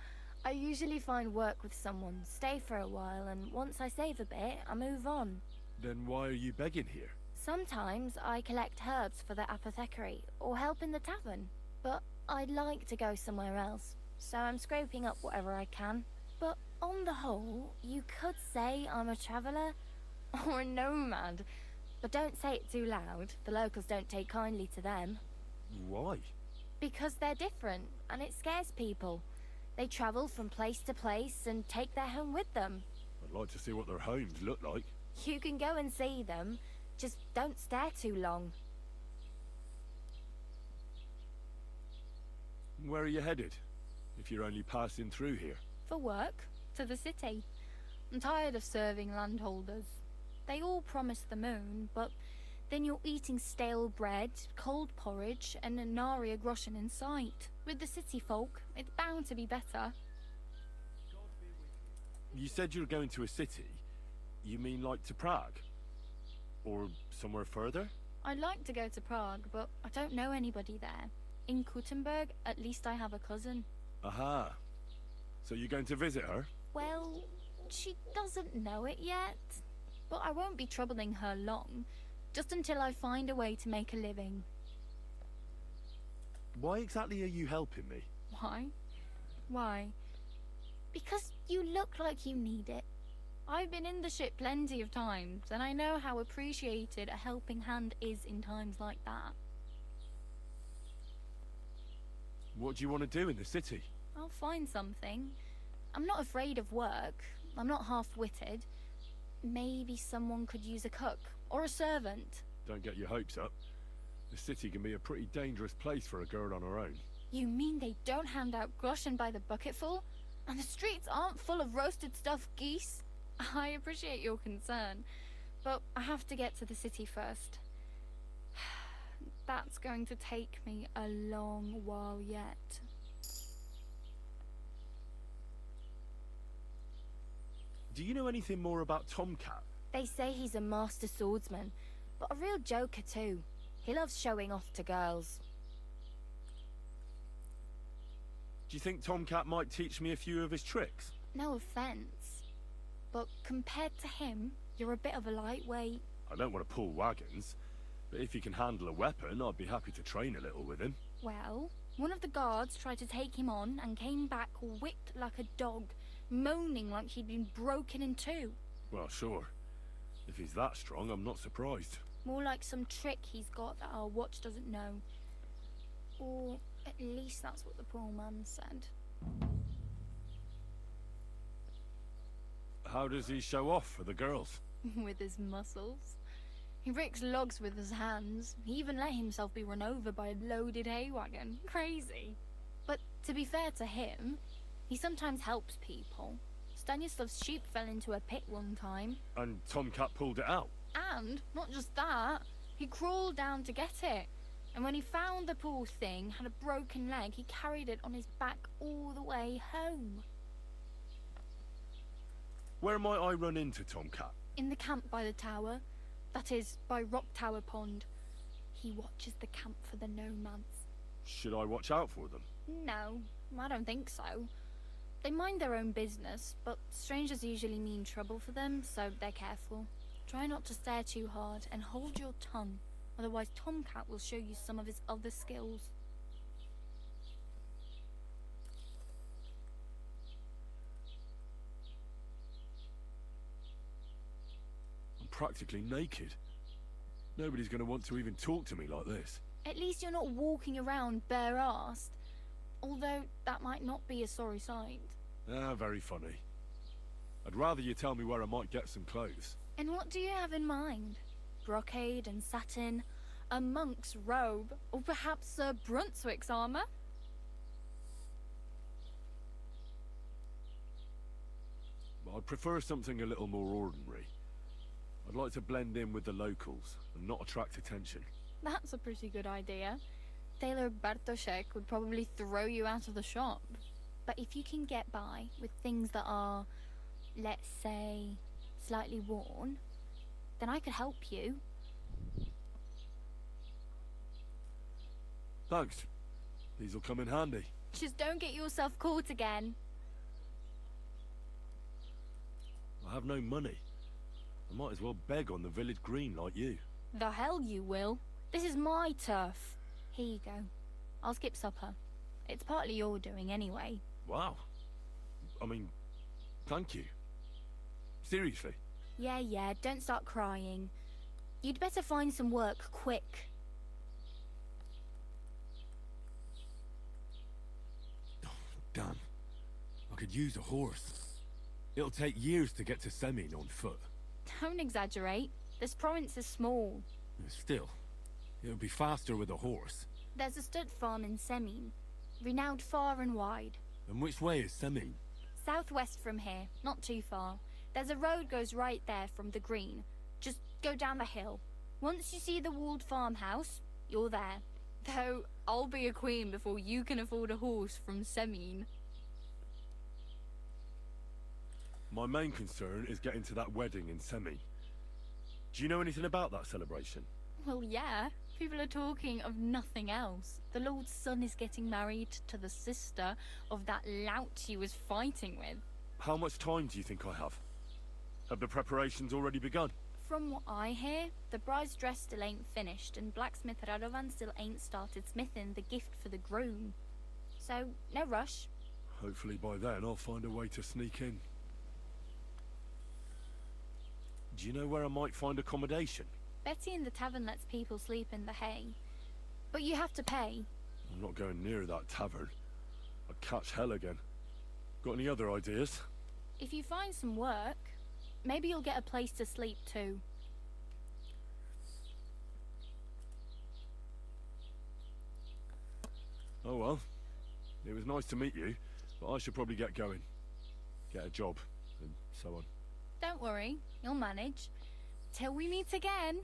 I usually find work with someone, stay for a while, and once I save a bit, I move on. Then why are you begging here? Sometimes I collect herbs for the apothecary, or help in the tavern. But I'd like to go somewhere else, so I'm scraping up whatever I can. But on the whole, you could say I'm a traveller, or a nomad. But don't say it too loud, the locals don't take kindly to them. Why? Because they're different, and it scares people. They travel from place to place and take their home with them. I'd like to see what their homes look like. You can go and see them, just don't stare too long. Where are you headed? If you're only passing through here. For work. To the city. I'm tired of serving landholders. They all promise the moon, but then you're eating stale bread, cold porridge, and a nary a groschen in sight. With the city folk, it's bound to be better. You said you're going to a city. You mean like to Prague? Or somewhere further? I'd like to go to Prague, but I don't know anybody there. In Kuttenberg, at least I have a cousin. Aha. So you're going to visit her? Well, she doesn't know it yet. But I won't be troubling her long. Just until I find a way to make a living. Why exactly are you helping me? Why? Why? Because you look like you need it. I've been in the ship plenty of times, and I know how appreciated a helping hand is in times like that. What do you want to do in the city? I'll find something. I'm not afraid of work. I'm not half-witted. Maybe someone could use a cook, or a servant. Don't get your hopes up. The city can be a pretty dangerous place for a girl on her own. You mean they don't hand out groschen by the bucketful? And the streets aren't full of roasted stuffed geese? I appreciate your concern, but I have to get to the city first. That's going to take me a long while yet. Do you know anything more about Tomcat? They say he's a master swordsman, but a real joker too. He loves showing off to girls. Do you think Tomcat might teach me a few of his tricks? No offense, but compared to him, you're a bit of a lightweight. I don't want to pull wagons, but if he can handle a weapon, I'd be happy to train a little with him. Well, one of the guards tried to take him on and came back whipped like a dog, moaning like he'd been broken in two. Well, sure. If he's that strong, I'm not surprised. More like some trick he's got that our watch doesn't know. Or At least that's what the poor man said. How does he show off for the girls? With his muscles. He ricks logs with his hands. He even let himself be run over by a loaded hay wagon. Crazy. But to be fair to him, he sometimes helps people. Stanislav's sheep fell into a pit one time. And Tomcat pulled it out? And, not just that, he crawled down to get it. And when he found the poor thing had a broken leg, he carried it on his back all the way home. Where might I run into Tomcat? In the camp by the tower. That is, by Rock Tower Pond. He watches the camp for the nomads. Should I watch out for them? No, I don't think so. They mind their own business, but strangers usually mean trouble for them, so they're careful. Try not to stare too hard and hold your tongue, otherwise Tomcat will show you some of his other skills. I'm practically naked. Nobody's going to want to even talk to me like this. At least you're not walking around bare-assed. Although, that might not be a sorry sight. Ah, very funny. I'd rather you tell me where I might get some clothes. And what do you have in mind? Brocade and satin? A monk's robe? Or perhaps Sir Brunswick's armour? I'd prefer something a little more ordinary. I'd like to blend in with the locals and not attract attention. That's a pretty good idea. Tailor Bartoszek would probably throw you out of the shop. But if you can get by with things that are, let's say, slightly worn, then I could help you. Thanks. These'll come in handy. Just don't get yourself caught again. I have no money. I might as well beg on the village green like you. The hell you will. This is my turf. Here you go. I'll skip supper. It's partly your doing anyway. Wow. I mean, thank you. Seriously. Yeah, don't start crying. You'd better find some work quick. Damn. I could use a horse. It'll take years to get to Semin on foot. Don't exaggerate. This province is small. Still, it'll be faster with a horse. There's a stud farm in Semin, renowned far and wide. And which way is Semin? Southwest from here, not too far. There's a road goes right there from the green. Just go down the hill. Once you see the walled farmhouse, you're there. Though, I'll be a queen before you can afford a horse from Semin. My main concern is getting to that wedding in Semin. Do you know anything about that celebration? Well, yeah. People are talking of nothing else. The Lord's son is getting married to the sister of that lout he was fighting with. How much time do you think I have? Have the preparations already begun? From what I hear, the bride's dress still ain't finished, and blacksmith Radovan still ain't started smithing the gift for the groom. So, no rush. Hopefully by then I'll find a way to sneak in. Do you know where I might find accommodation? Betty in the tavern lets people sleep in the hay. But you have to pay. I'm not going near that tavern. I'd catch hell again. Got any other ideas? If you find some work, maybe you'll get a place to sleep too. Oh well. It was nice to meet you, but I should probably get going. Get a job, and so on. Don't worry, you'll manage. Till we meet again.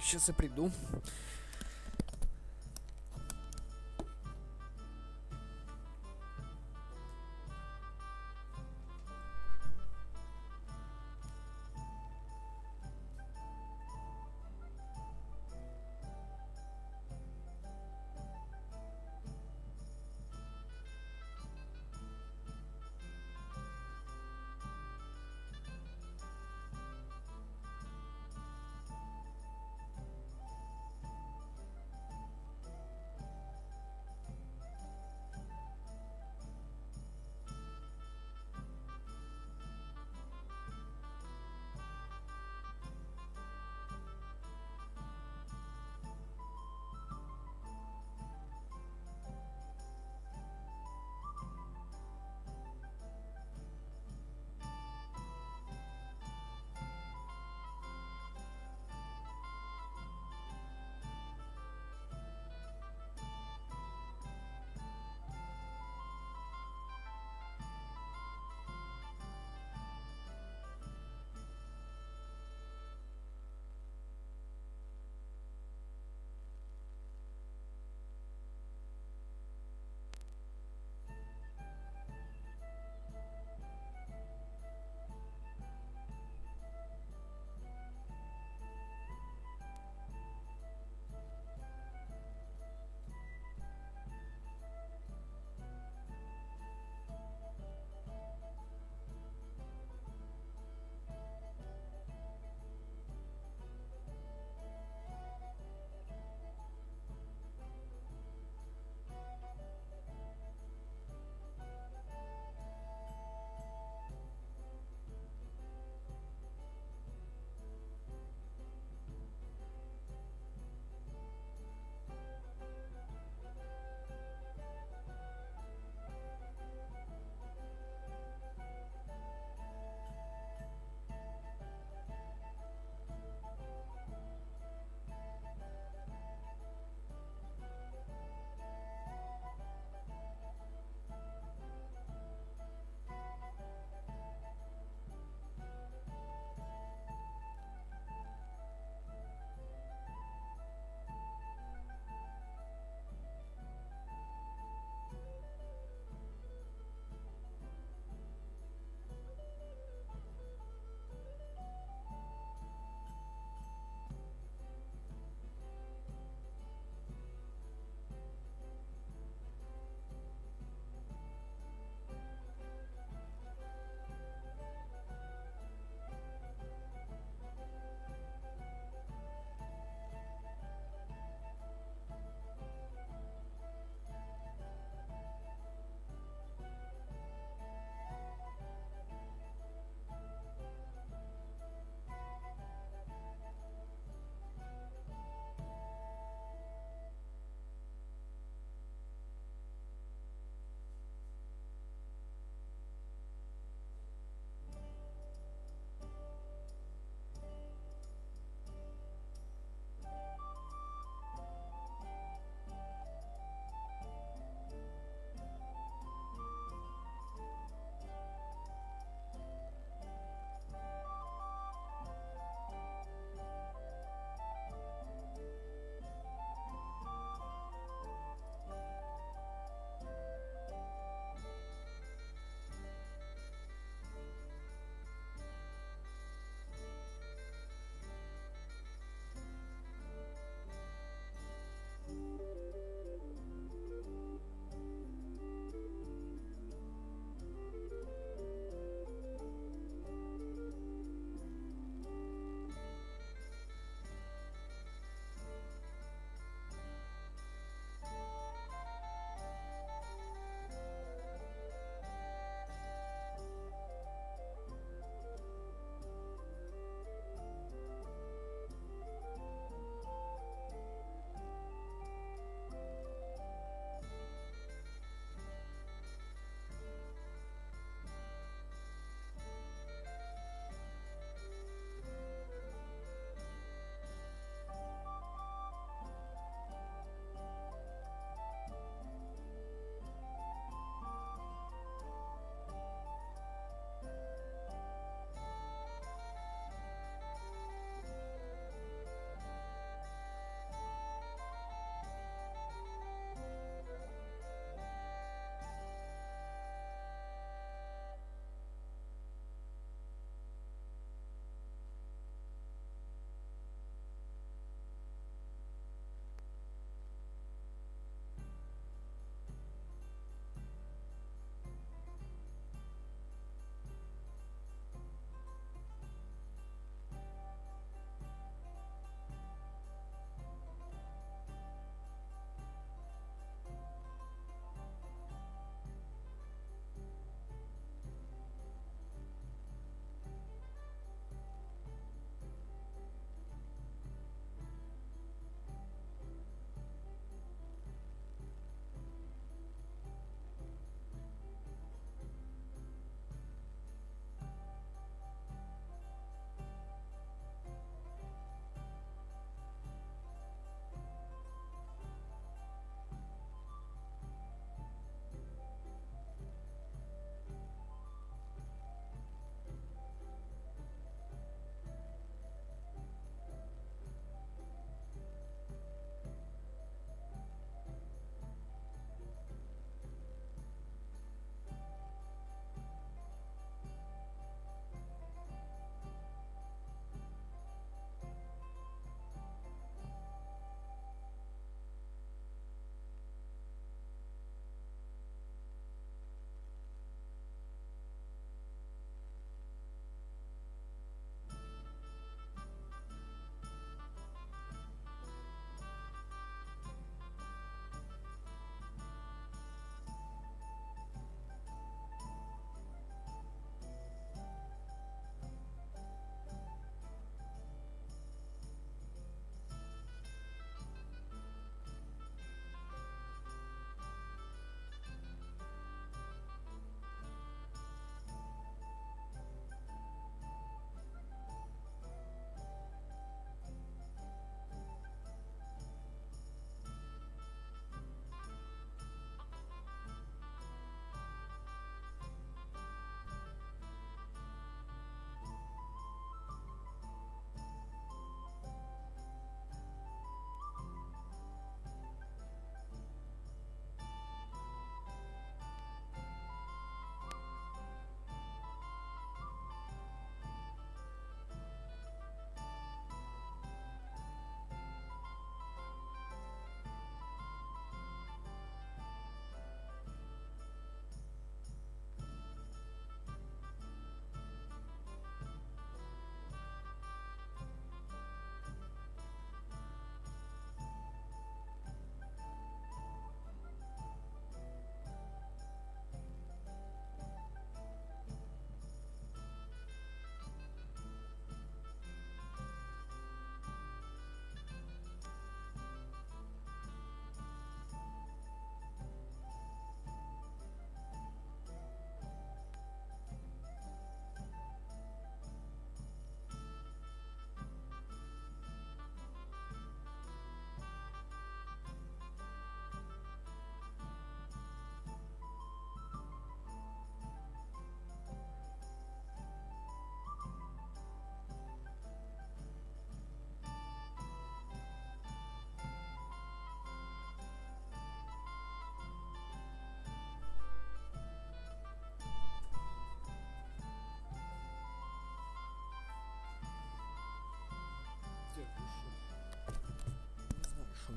Сейчас я приду.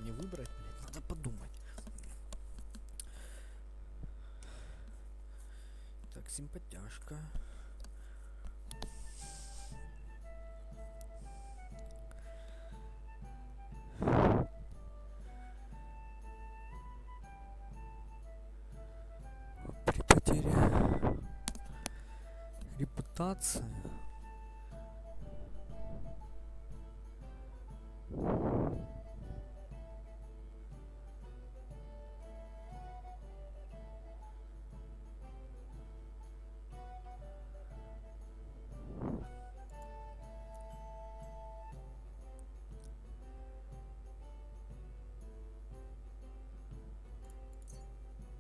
мне выбрать, блядь, надо подумать. Так, симпатяшка. При потере репутации.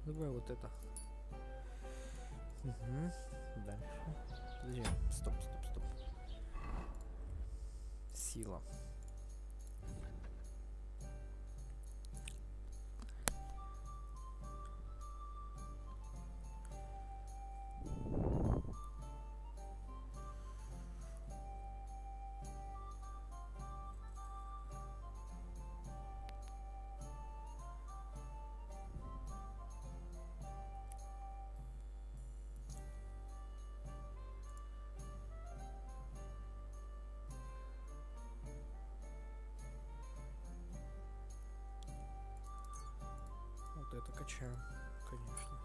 Давай вот это. Угу. Дальше. Подожди. Стоп. Сила. Вот это качаем, конечно.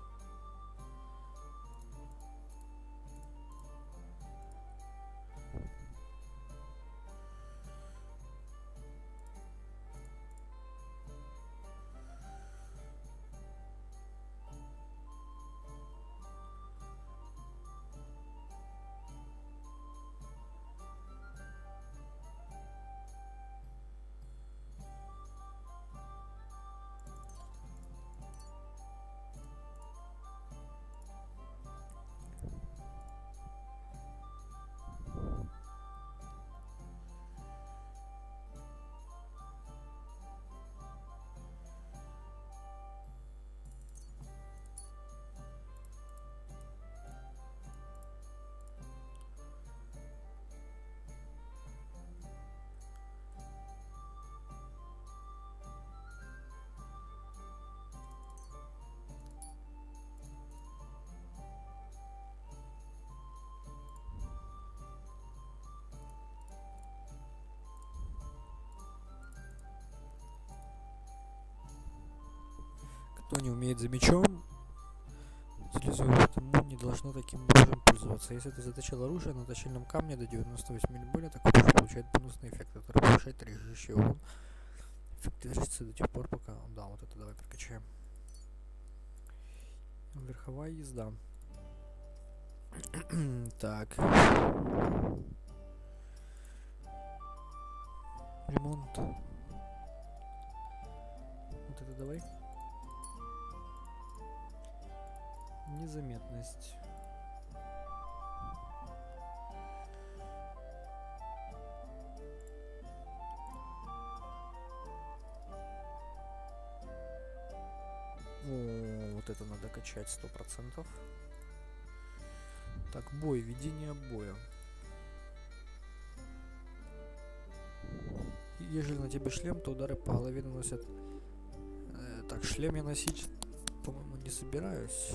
Кто не умеет за мечом, утилизуя тому, не должно таким оружием пользоваться. Если ты заточил оружие на точильном камне до 98 миль боли, такой оружие получает бонусный эффект, который повышает режущий урон. Эффект держится до тех пор, пока... Да, вот это давай прокачаем. Верховая езда. Так. Ремонт. Вот это давай. Незаметность. О, вот это надо качать 100%. Так, бой, ведение боя. Если на тебе шлем, то удары по голове наносят. Так, шлем я носить, по-моему, не собираюсь.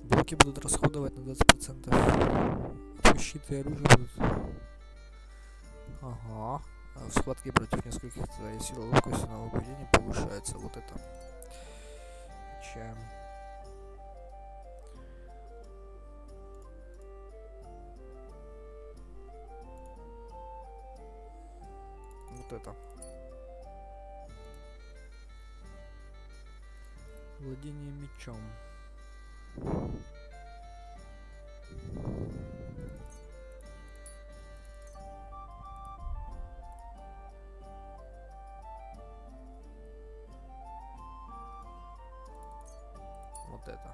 Блоки будут расходовать на 20%. Щиты и оружие будут. Ага. В схватке против нескольких твоей силы ловкости на поведение повышается. Вот это. Качаем. Вот это. Владение мечом. Вот это.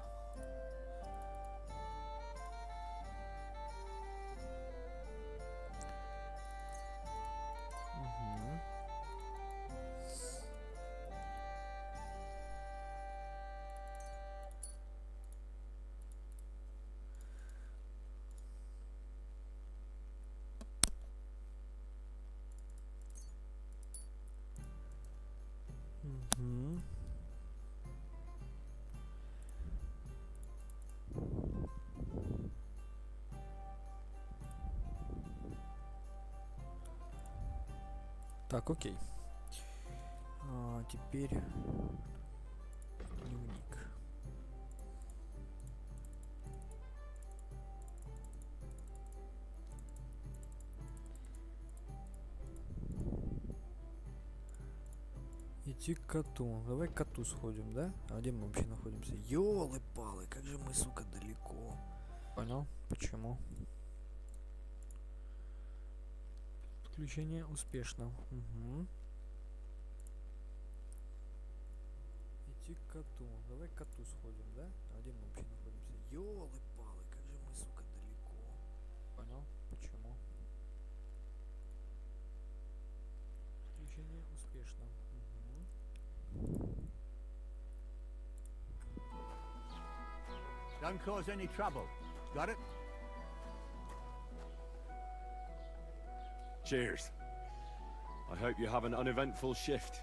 Угу. Так, окей. Теперь дневник. Идти к коту. Давай к коту сходим, да? А где мы вообще находимся? Ёлы-палы, как же мы, сука, далеко. Понял? Почему? Подключение успешно. Угу. Идти к коту. Давай к коту сходим, да? А где мы вообще находимся? Ёлы-палы, как же мы, сука, далеко. Понял? Почему? Подключение успешно. Don't cause any trouble. Got it? Cheers. I hope you have an uneventful shift.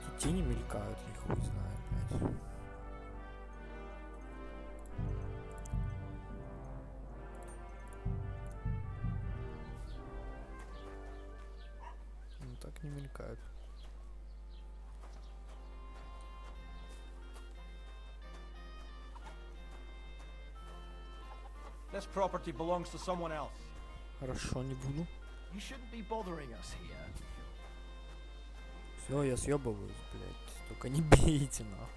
Что-то тени мелькают, я хуй знаю, блядь. Ну так не мелькают. This property belongs to someone else. Хорошо, не буду. You shouldn't be bothering us here. Все, я съебываюсь, блядь. Только не бейте, нахуй.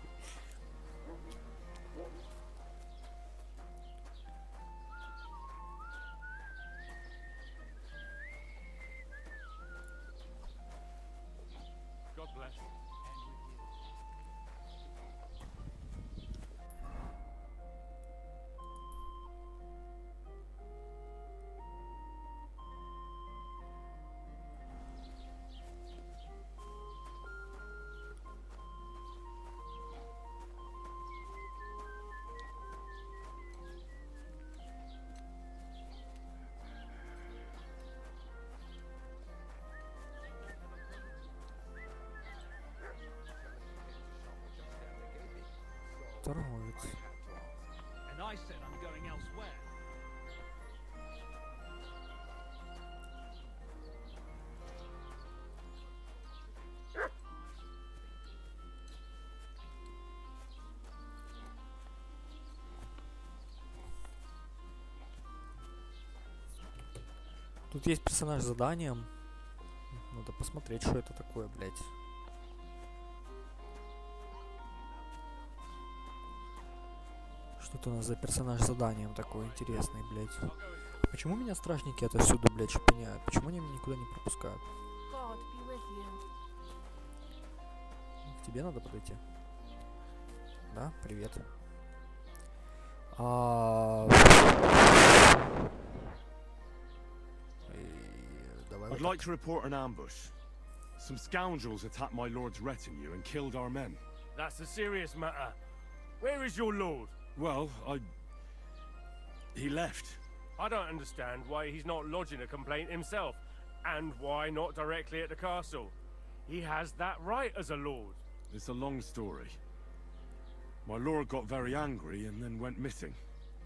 God bless. Торговец. And I said I'm going elsewhere. Тут есть персонаж с заданием. Надо посмотреть, что это такое, блядь. Что-то у нас за персонаж с заданием такой интересный, блядь. Почему меня стражники отовсюду, блядь, шпыняют? Почему они меня никуда не пропускают? God be with you. К тебе надо подойти. Да, привет. Давай. I'd like to report an ambush. Some scoundrels attacked my lord's retinue and killed our men. That's a serious matter. Where is your lord? Well, he left. I don't understand why he's not lodging a complaint himself, and why not directly at the castle. He has that right as a lord. It's a long story. My lord got very angry and then went missing.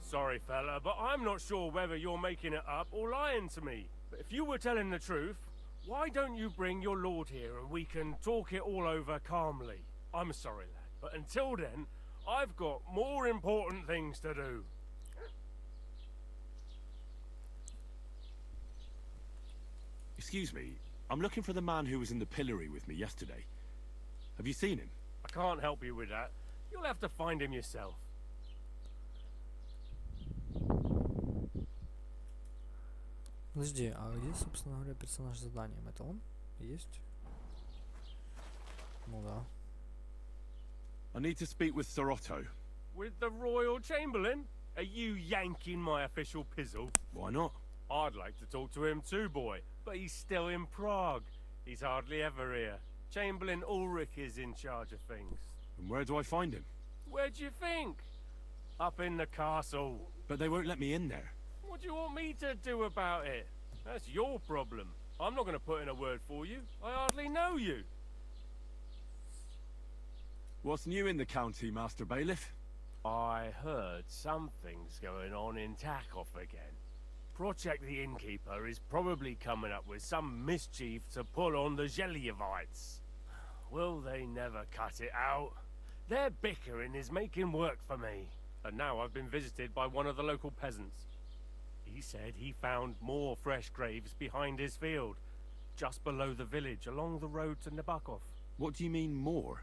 Sorry, fella, but I'm not sure whether you're making it up or lying to me. But if you were telling the truth, why don't you bring your lord here and we can talk it all over calmly? I'm sorry, lad, but until then, I've got more important things to do. Excuse me, I'm looking for the man who was in the pillory with me yesterday. Have you seen him? I can't help you with that. You'll have to find him yourself. Подожди, а где, собственно говоря, персонаж с заданием? Это он? Есть? Ну да. I need to speak with Sir Otto. With the Royal Chamberlain? Are you yanking my official pizzle? Why not? I'd like to talk to him too, boy, but he's still in Prague. He's hardly ever here. Chamberlain Ulrich is in charge of things. And where do I find him? Where do you think? Up in the castle. But they won't let me in there. What do you want me to do about it? That's your problem. I'm not going to put in a word for you. I hardly know you. What's new in the county, Master Bailiff? I heard something's going on in Takoff again. Project the Innkeeper is probably coming up with some mischief to pull on the Gelievites. Will they never cut it out? Their bickering is making work for me. And now I've been visited by one of the local peasants. He said he found more fresh graves behind his field, just below the village, along the road to Nabokov. What do you mean, more?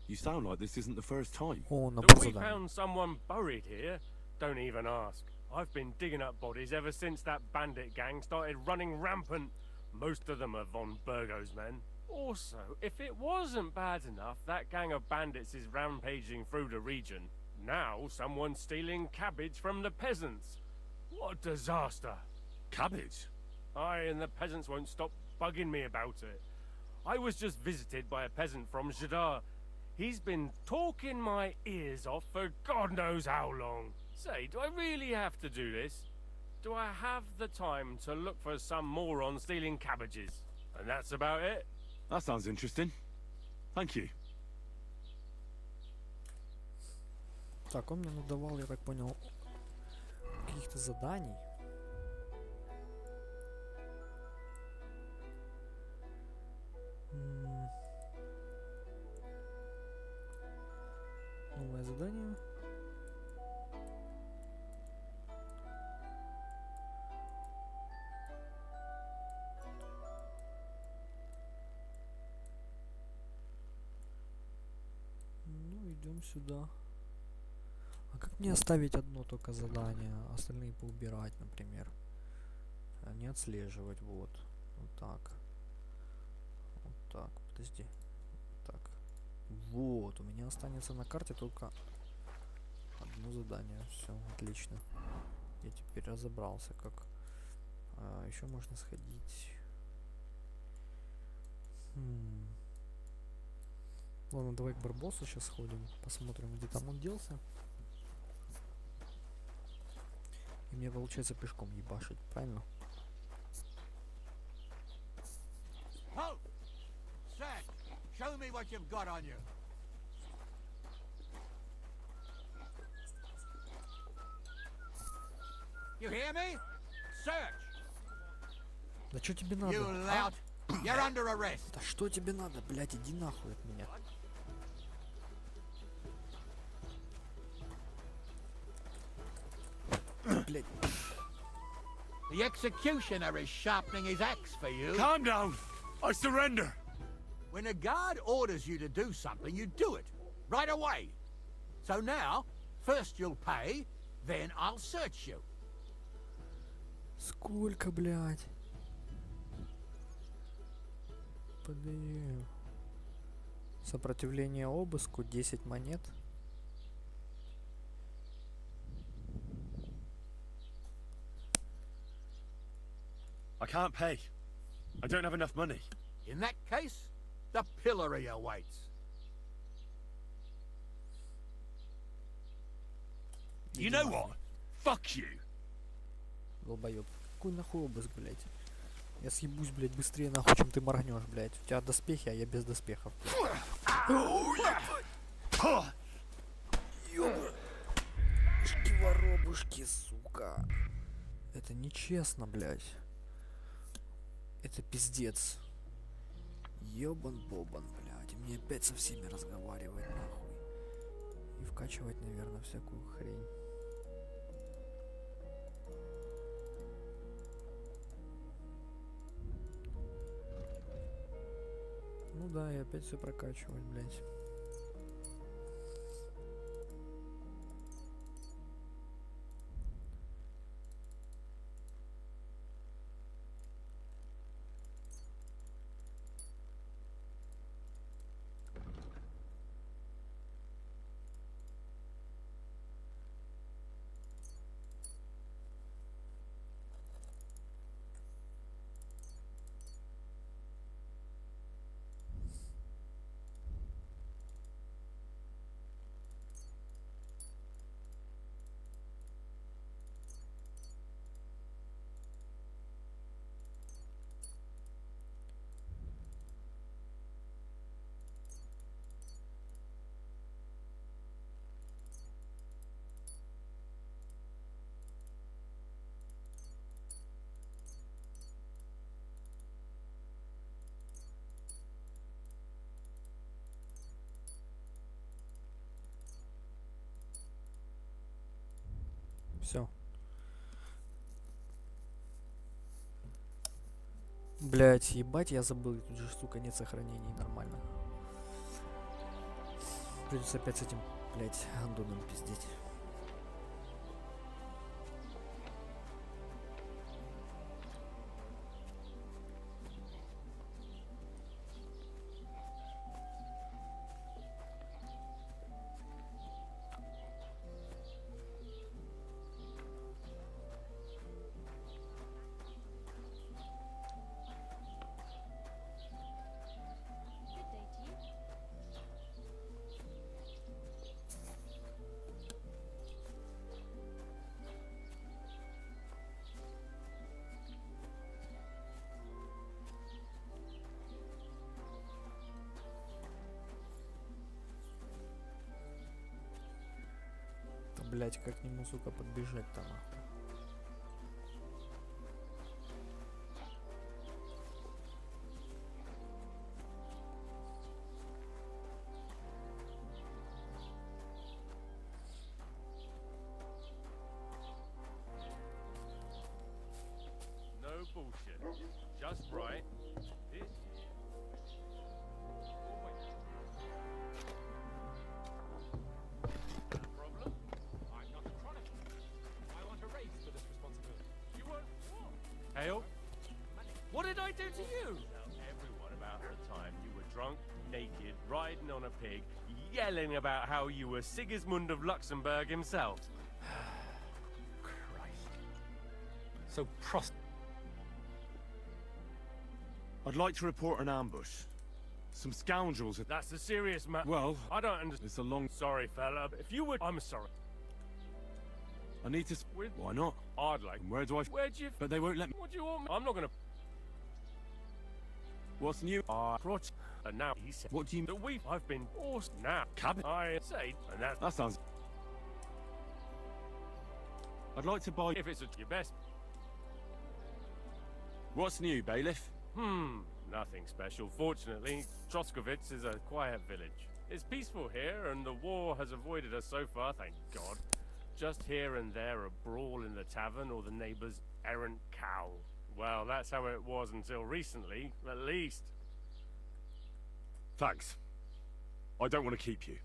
You sound like this isn't the first time. That we found someone buried here? Don't even ask. I've been digging up bodies ever since that bandit gang started running rampant. Most of them are von Burgo's men. Also, if it wasn't bad enough that gang of bandits is rampaging through the region, now someone's stealing cabbage from the peasants. What a disaster. Cabbage? Aye, and the peasants won't stop bugging me about it. I was just visited by a peasant from Jadar. He's been talking my ears off for God knows how long. Say, do I really have to do this? Do I have the time to look for some moron stealing cabbages? And that's about it. That sounds interesting. Thank you. Так, он мне надавал, я так понял, каких-то заданий. Новое задание. Ну, идем сюда. А как мне оставить одно только задание, а остальные поубирать, например? А не отслеживать, вот. Вот так. Вот так, подожди. Так. Вот, у меня останется на карте только одно задание. Все, отлично. Я теперь разобрался, как еще можно сходить. Ладно, давай к Барбосу сейчас сходим, посмотрим, где там он делся. И мне получается пешком ебашить, правильно? Halt! Sack, show me what you've got on you. You hear me? Search. Да что тебе надо? You lout. You're under arrest. Да что тебе надо, блядь, иди нахуй от меня. Блядь. The executioner is sharpening his axe for you. Calm down. I surrender. When a guard orders you to do something, you do it right away. So now, first you'll pay, then I'll search you. Сколько, блядь? Подожди. Сопротивление обыску 10 монет. I can't pay. I don't have enough money. In that case, the pillory awaits. You know what? Fuck you. Долбоёб. Какой нахуй обыск, блядь? Я съебусь, блядь, быстрее нахуй, чем ты моргнешь, блядь. У тебя доспехи, а я без доспехов. Ёбушки, воробушки, сука. Это нечестно, блядь. Это пиздец. Ёбан-бобан, блядь. И мне опять со всеми разговаривать, нахуй. И вкачивать, наверное, всякую хрень. Ну да, и опять все прокачивать, блядь. Все. Блять, ебать, я забыл. Тут же, сука, нет сохранений. Нормально. Придется опять с этим, блять, гандоном пиздеть. Блять, как к нему, сука, подбежать-то нахуй. No bullshit. Just right. This problem? I'm not a chronicler. I want a raise for this responsibility. You won't what? Hale? What did I do to you? Tell everyone about the time you were drunk, naked, riding on a pig, yelling about how you were Sigismund of Luxembourg himself. Christ. So I'd like to report an ambush. Some scoundrels have... That's a serious matter. Well, I don't understand. it's a long... Sorry, fella. If you would... I'm sorry. I need to... Why not? I'd like... And where do I... Where'd you... But they won't let me... What do you want me... I'm not gonna... What's new? And now he said... What do you... That I've been forced now. Cabin? I say... And That sounds... I'd like to buy... If it's your best... What's new, bailiff? Nothing special. Fortunately, Troskovitz is a quiet village. It's peaceful here, and the war has avoided us so far, thank God. Just here and there a brawl in the tavern or the neighbour's errant cow. Well, that's how it was until recently, at least. Thanks. I don't want to keep you.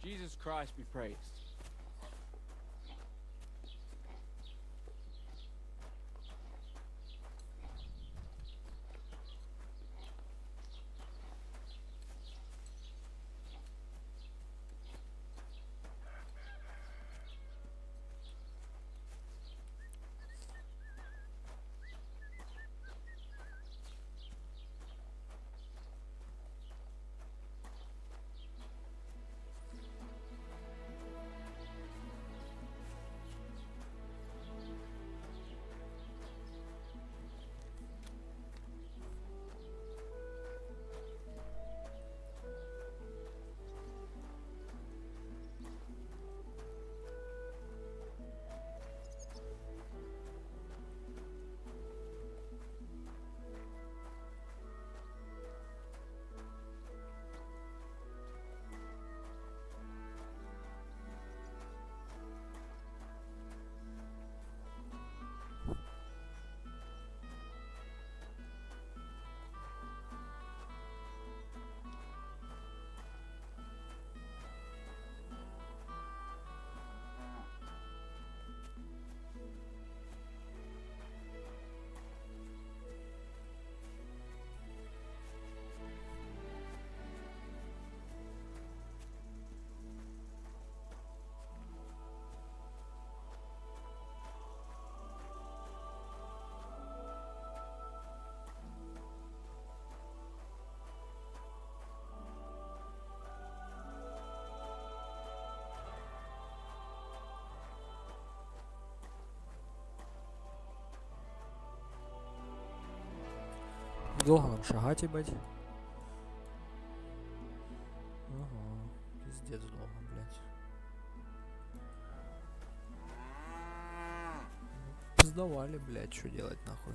Jesus Christ be praised. Как долго нам шагать, ебать? Ага, пиздец долго, блядь. Пиздовали, блядь, что делать нахуй?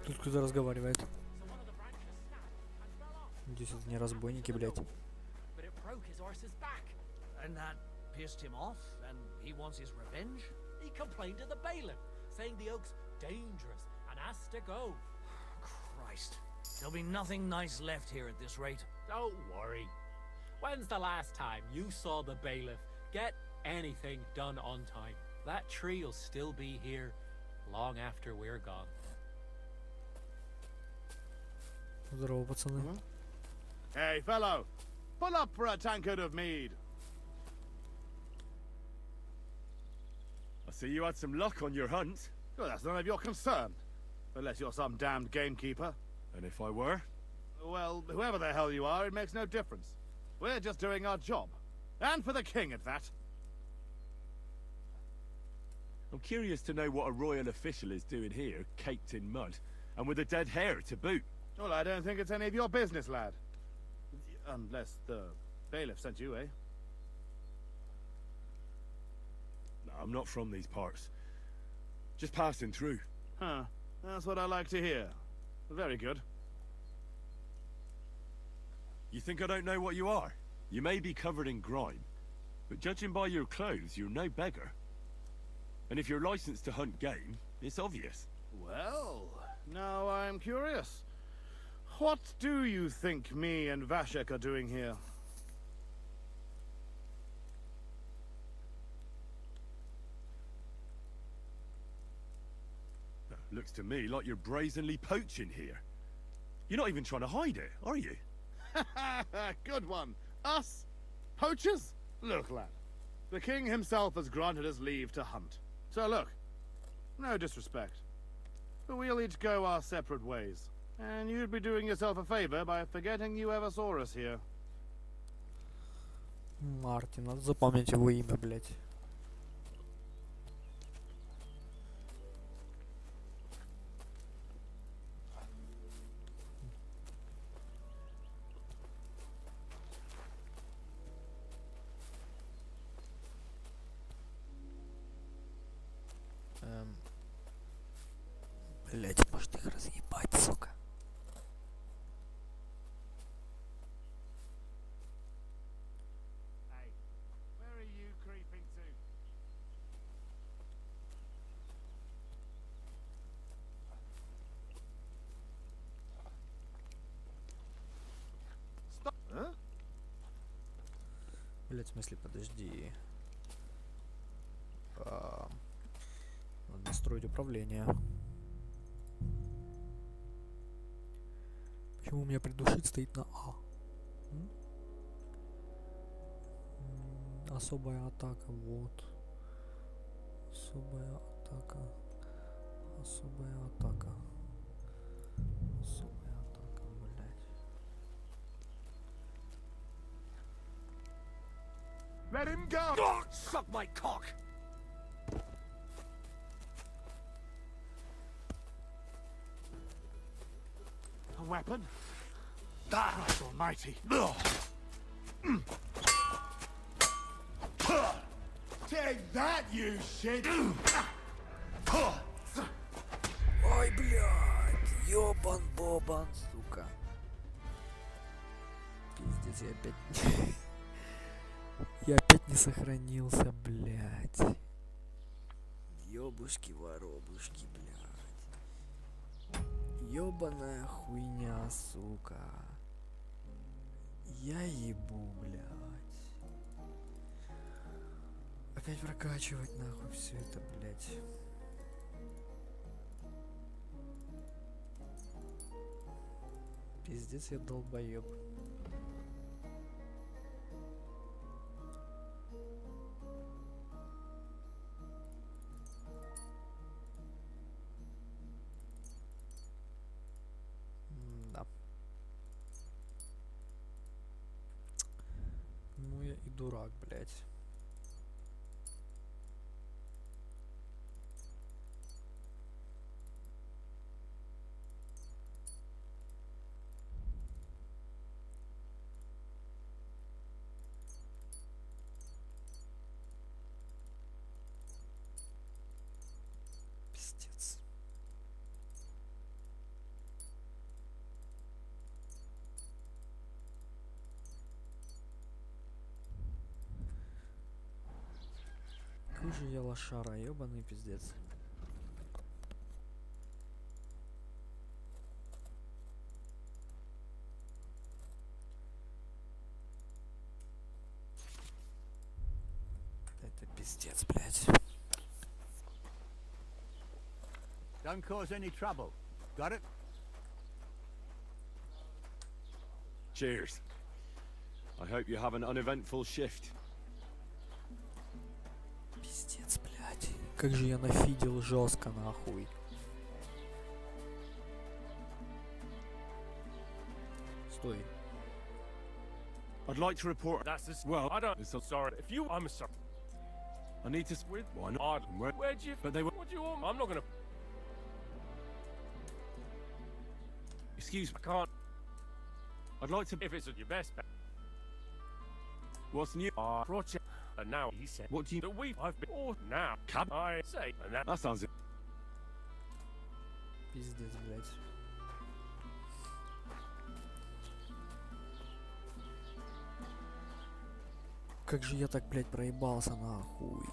Тут кто-то разговаривает. Здесь вот не разбойники, блядь. But it broke his horse's back. And that pissed him off, and he wants his revenge. He complained to the bailiff, saying the oak's dangerous and has to go. Christ. There'll be nothing nice left here at this rate. Don't worry. When's the last time you saw the bailiff get anything done on time? That tree will still be here long after we're gone. Здорово, пацаны. Hey, fellow! Pull up for a tankard of mead. I see you had some luck on your hunt. Well, that's none of your concern. Unless you're some damned gamekeeper. And if I were? Well, whoever the hell you are, it makes no difference. We're just doing our job. And for the king at that. I'm curious to know what a royal official is doing here, caked in mud, and with a dead hare to boot. Well, I don't think it's any of your business, lad. Unless the bailiff sent you, eh? No, I'm not from these parts. Just passing through. Huh. That's what I like to hear. Very good. You think I don't know what you are? You may be covered in grime, but judging by your clothes, you're no beggar. And if you're licensed to hunt game, it's obvious. Well, now I'm curious. What do you think me and Vashek are doing here? Looks to me like you're brazenly poaching here. You're not even trying to hide it, are you? Good one. Us? Poachers? Look, lad. The king himself has granted us leave to hunt. So look, no disrespect, but we'll each go our separate ways. And you'd be doing yourself a favor by forgetting you ever saw us here. Мартин, надо запомнить его имя, блядь. Блять, может их разъебать, сука. Блять, в смысле, подожди. Надо настроить управление. Почему у меня придушить стоит на А? Особая атака, вот. Особая атака. Особая атака. Особая атака, блядь. Let him go! Oh, suck my cock! A weapon? Christ almighty. Take that, you shit! Ой, блядь, ёбан-бобан, сука. Пиздец, я опять... Я опять не сохранился, блядь. Ёбушки-воробушки, блядь. Ёбаная хуйня, сука. Я ебу, блядь. Опять прокачивать нахуй все это, блядь. Пиздец, я долбоеб. Да. Ну я и дурак, блядь. Пиздец. Какой же я лошара, ёбаный пиздец. Это пиздец, блядь. Don't cause any trouble. Got it? Cheers. I hope you have an uneventful shift. Пиздец, блядь. Как же я нафидел жестко, нахуй. Стой. I'd like to report. That's this. Well, I don't. it's a- Sorry. If you, I'm sorry. I need to. With Why not? odd. Where? Where'd you? But they were. What do you want? I'm not gonna. Excuse me. I can't. I'd like to. If it's at your best bet. What's new? Project. And now he said. What do you? That we. I've been. Oh, now. Cab? I say. And that. That sounds it. Пиздец, блядь. Как же я так, блядь, проебался, нахуй.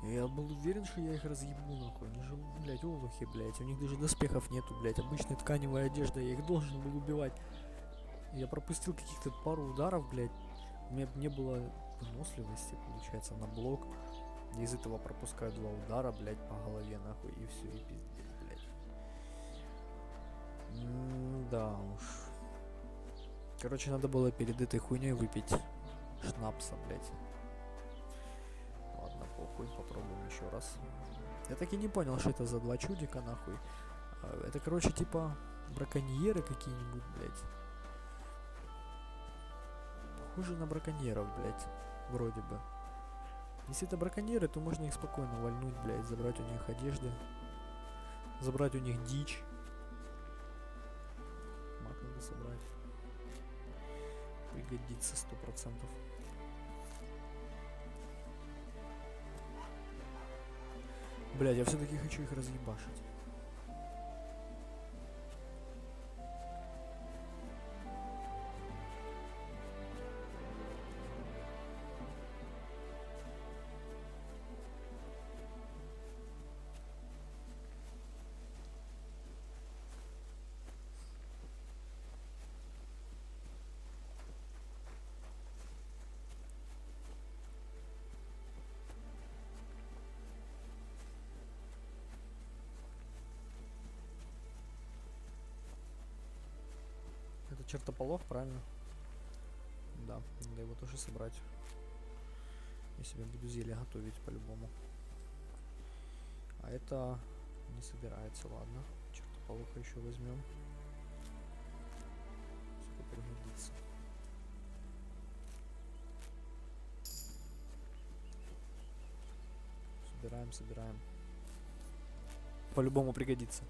Я был уверен, что я их разъебу, нахуй. Они же, блядь, олухи, блядь. У них даже доспехов нету, блядь. Обычная тканевая одежда. Я их должен был убивать. Я пропустил каких-то пару ударов, блядь. У меня не было выносливости, получается, на блок. Я из этого пропускаю 2 удара, блядь, по голове, нахуй. И все, и пиздец, блядь. Да уж. Короче, надо было перед этой хуйней выпить шнапса, блядь. Ладно, похуй, попробуем еще раз. Я так и не понял, что это за 2 чудика, нахуй. Это, короче, типа браконьеры какие-нибудь, блядь. Похоже на браконьеров, блядь. Вроде бы. Если это браконьеры, то можно их спокойно вальнуть, блядь. Забрать у них одежды. Забрать у них дичь. Мак надо собрать. Пригодится 100%. Блядь, я все-таки хочу их разъебашить. чертополох, правильно? Да, надо его тоже собрать. Я себе буду зелье готовить по-любому. А это не собирается, ладно. Чертополоха еще возьмем. Сука, пригодится. Собираем, собираем. По-любому пригодится.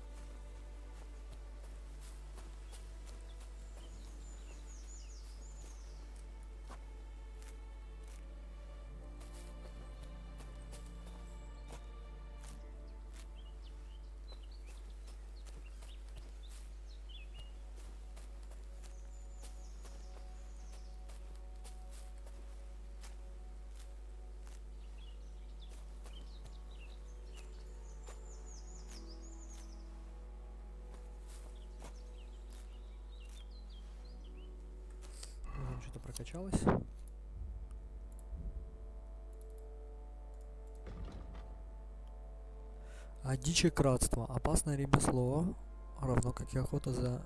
Что-то прокачалось. А дичекратство. Опасное ремесло, равно как и охота за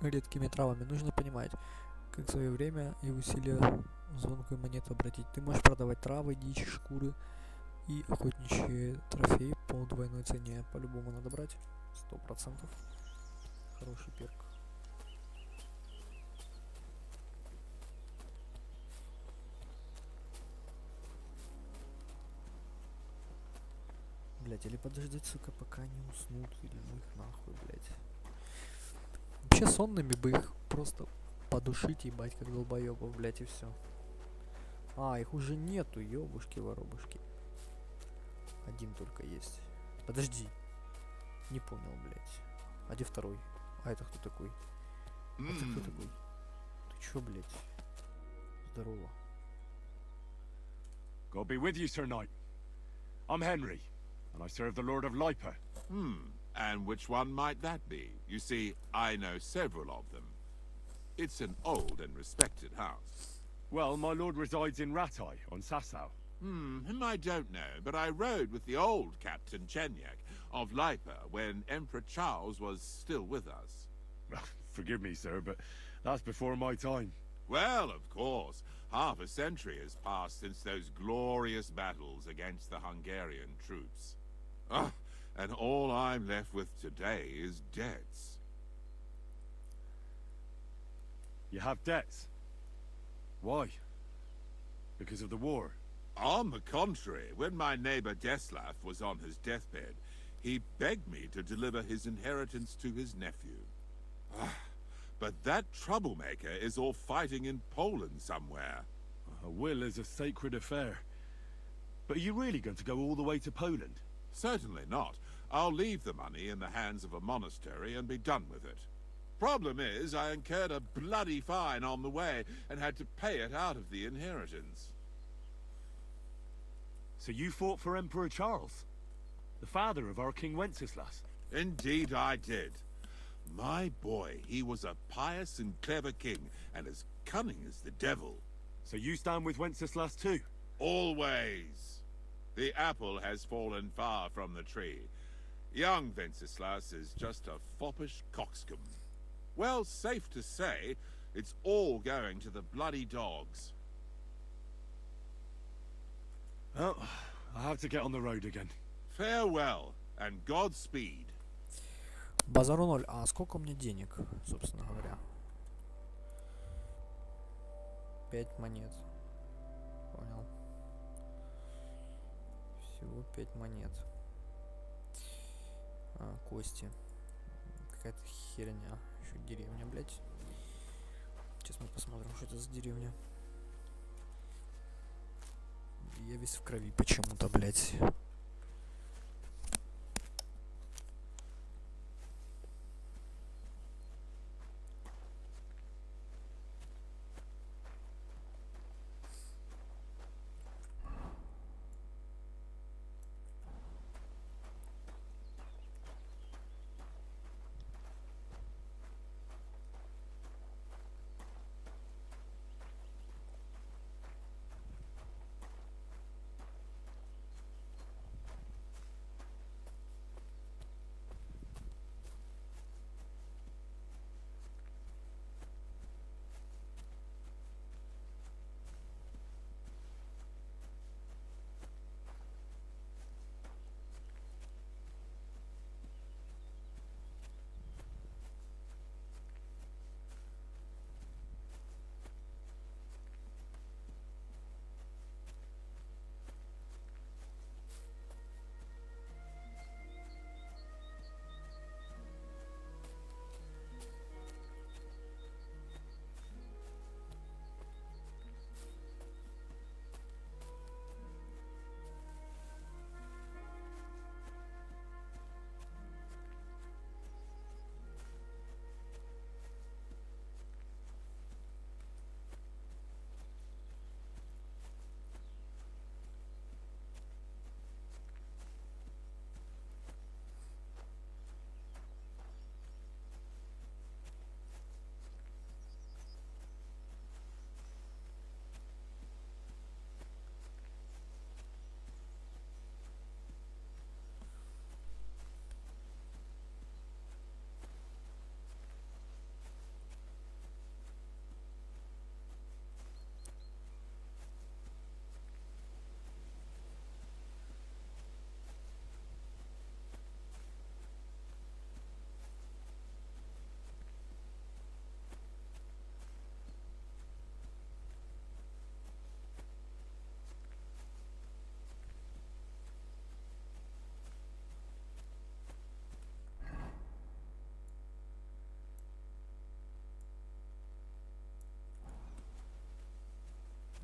редкими травами. Нужно понимать, как свое время и усилия в звонкую монету обратить. Ты можешь продавать травы, дичь, шкуры и охотничьи трофеи по двойной цене. По-любому надо брать. 100%. Хороший перк. Блять, или подождать, сука, пока они уснут, или ну их нахуй, блять. Вообще сонными бы их просто подушить, ебать, как долбоебов, блять, и все. А, их уже нету, ёбушки-воробушки. Один только есть. Подожди. Не понял, блять. А где второй? А это кто такой? Это кто такой? Ты чё, блять? Здорово. God be with you, Sir Knight. I'm Henry, and I serve the Lord of Lipa. And which one might that be? You see, I know several of them. It's an old and respected house. Well, my lord resides in Ratai, on Sasau. Him I don't know, but I rode with the old Captain Chenyak of Lipa when Emperor Charles was still with us. Forgive me, sir, but that's before my time. Well, of course. Half a century has passed since those glorious battles against the Hungarian troops. And all I'm left with today is debts. You have debts? Why? Because of the war? On the contrary, when my neighbor Deslav was on his deathbed, he begged me to deliver his inheritance to his nephew. But that troublemaker is all fighting in Poland somewhere. A will is a sacred affair. But are you really going to go all the way to Poland? Certainly not. I'll leave the money in the hands of a monastery and be done with it. Problem is, I incurred a bloody fine on the way and had to pay it out of the inheritance. So you fought for Emperor Charles, the father of our King Wenceslas? Indeed I did. My boy, he was a pious and clever king, and as cunning as the devil. So you stand with Wenceslas too? Always. The apple has fallen far from the tree. Young Wenceslas is just a foppish coxcomb. Well, safe to say, it's all going to the bloody dogs. Well, I have to get on the road again. Farewell, and Godspeed. Базару 0. А сколько у меня денег, собственно говоря? 5 монет. Понял. Всего 5 монет. Кости. Какая-то херня. Еще деревня, блядь. Сейчас мы посмотрим, что это за деревня. Я весь в крови почему-то, блядь.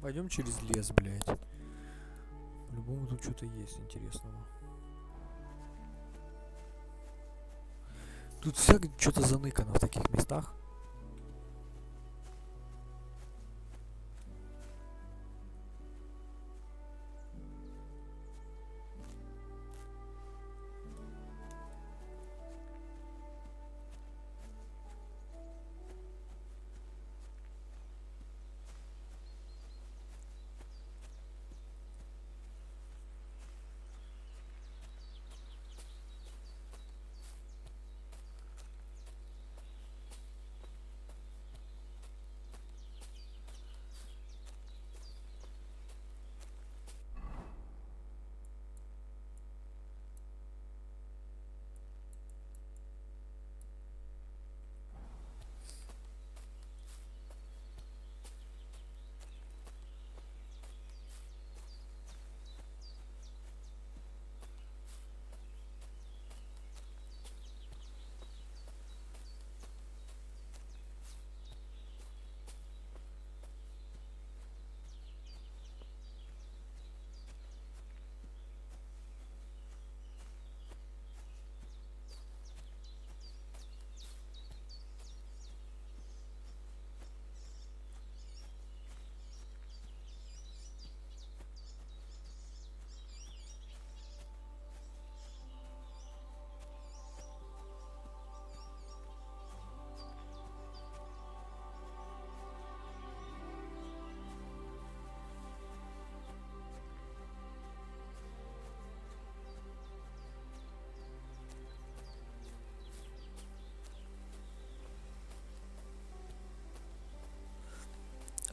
Пойдем через лес, блядь. По-любому тут что-то есть интересного. Тут всяко что-то заныкано в таких местах.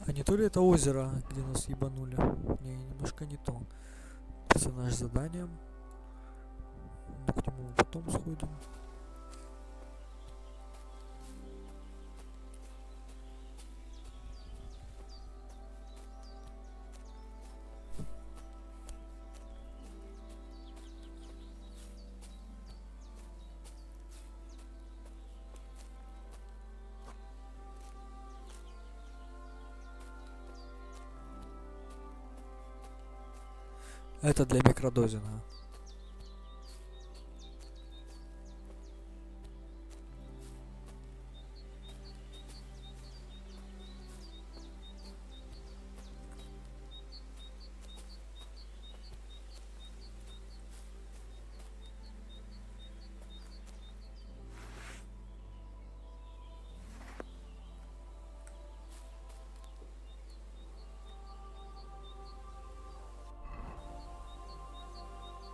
А не то ли это озеро, где нас ебанули? Не, немножко не то. Персонаж с заданием. Но к нему потом сходим. Это для микродозинга.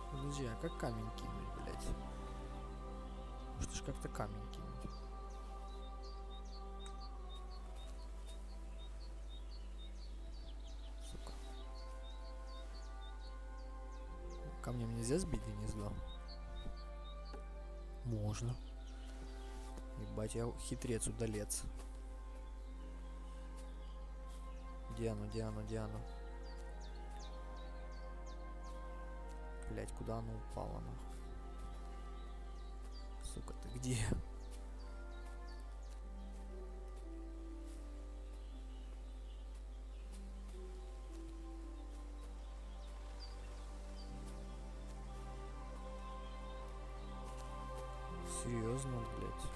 Подожди, а как камень кинуть, блядь? Может ж как-то камень кинуть. Сука. Камнем нельзя сбить гнездо? Можно. Ебать, я хитрец, удалец. Где оно, где оно, где оно? Блять, куда оно упало, нахуй? Сука, ты где? Серьезно, блять?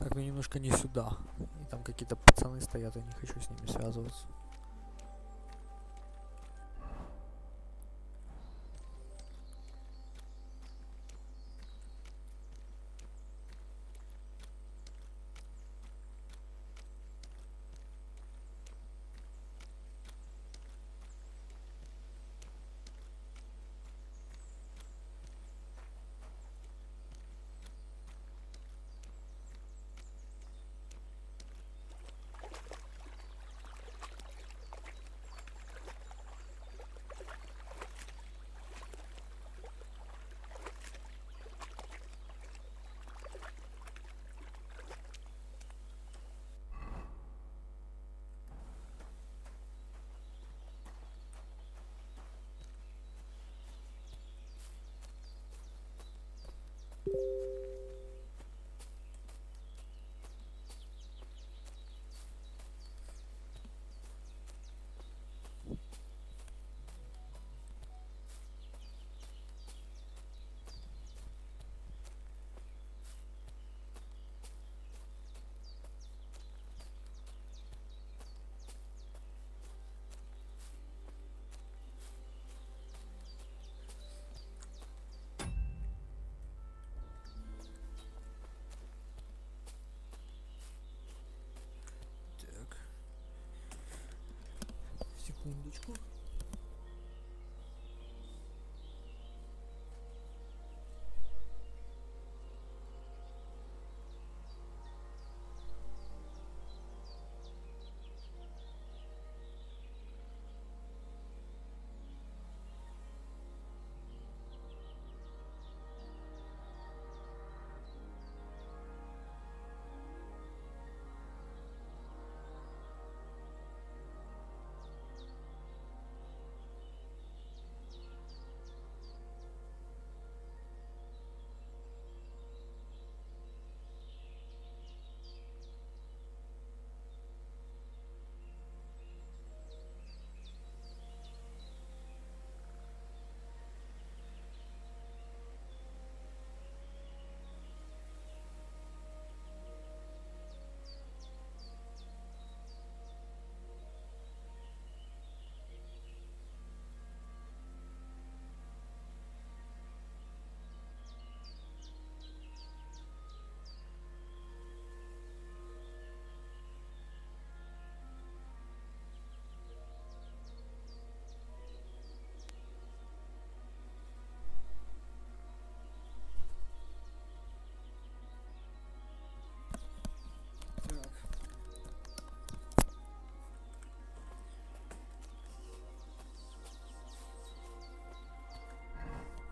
Так, мне немножко не сюда. И там какие-то пацаны стоят, я не хочу с ними связываться. Так. Секундочку.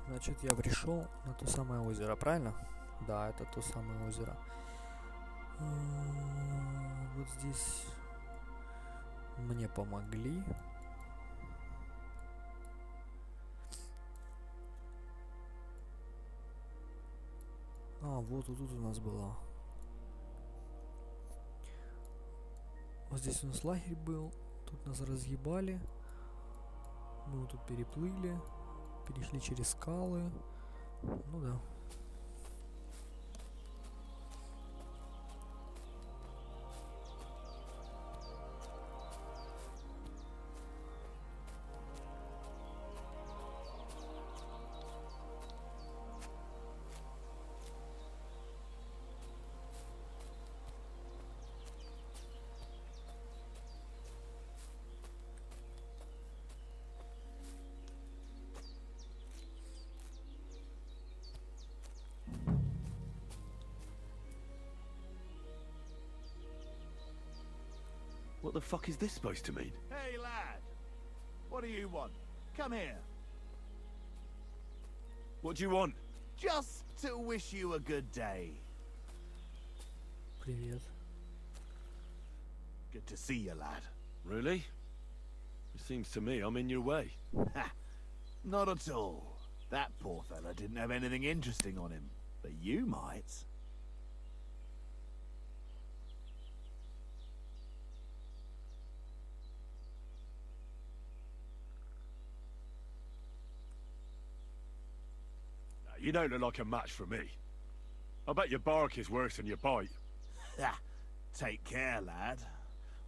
Значит, я пришел на то самое озеро, правильно? Да, это то самое озеро. Вот здесь мне помогли. Вот тут у нас была. Вот здесь у нас лагерь был. Тут нас разъебали. Мы вот тут переплыли. Перешли через скалы. Ну да. What the fuck is this supposed to mean? Hey, lad. What do you want? Come here. What do you want? Just to wish you a good day. Привет. Good to see you, lad. Really? It seems to me I'm in your way. Ha! Not at all. That poor fella didn't have anything interesting on him. But you might. You don't look like a match for me. I bet your bark is worse than your bite. Take care, lad.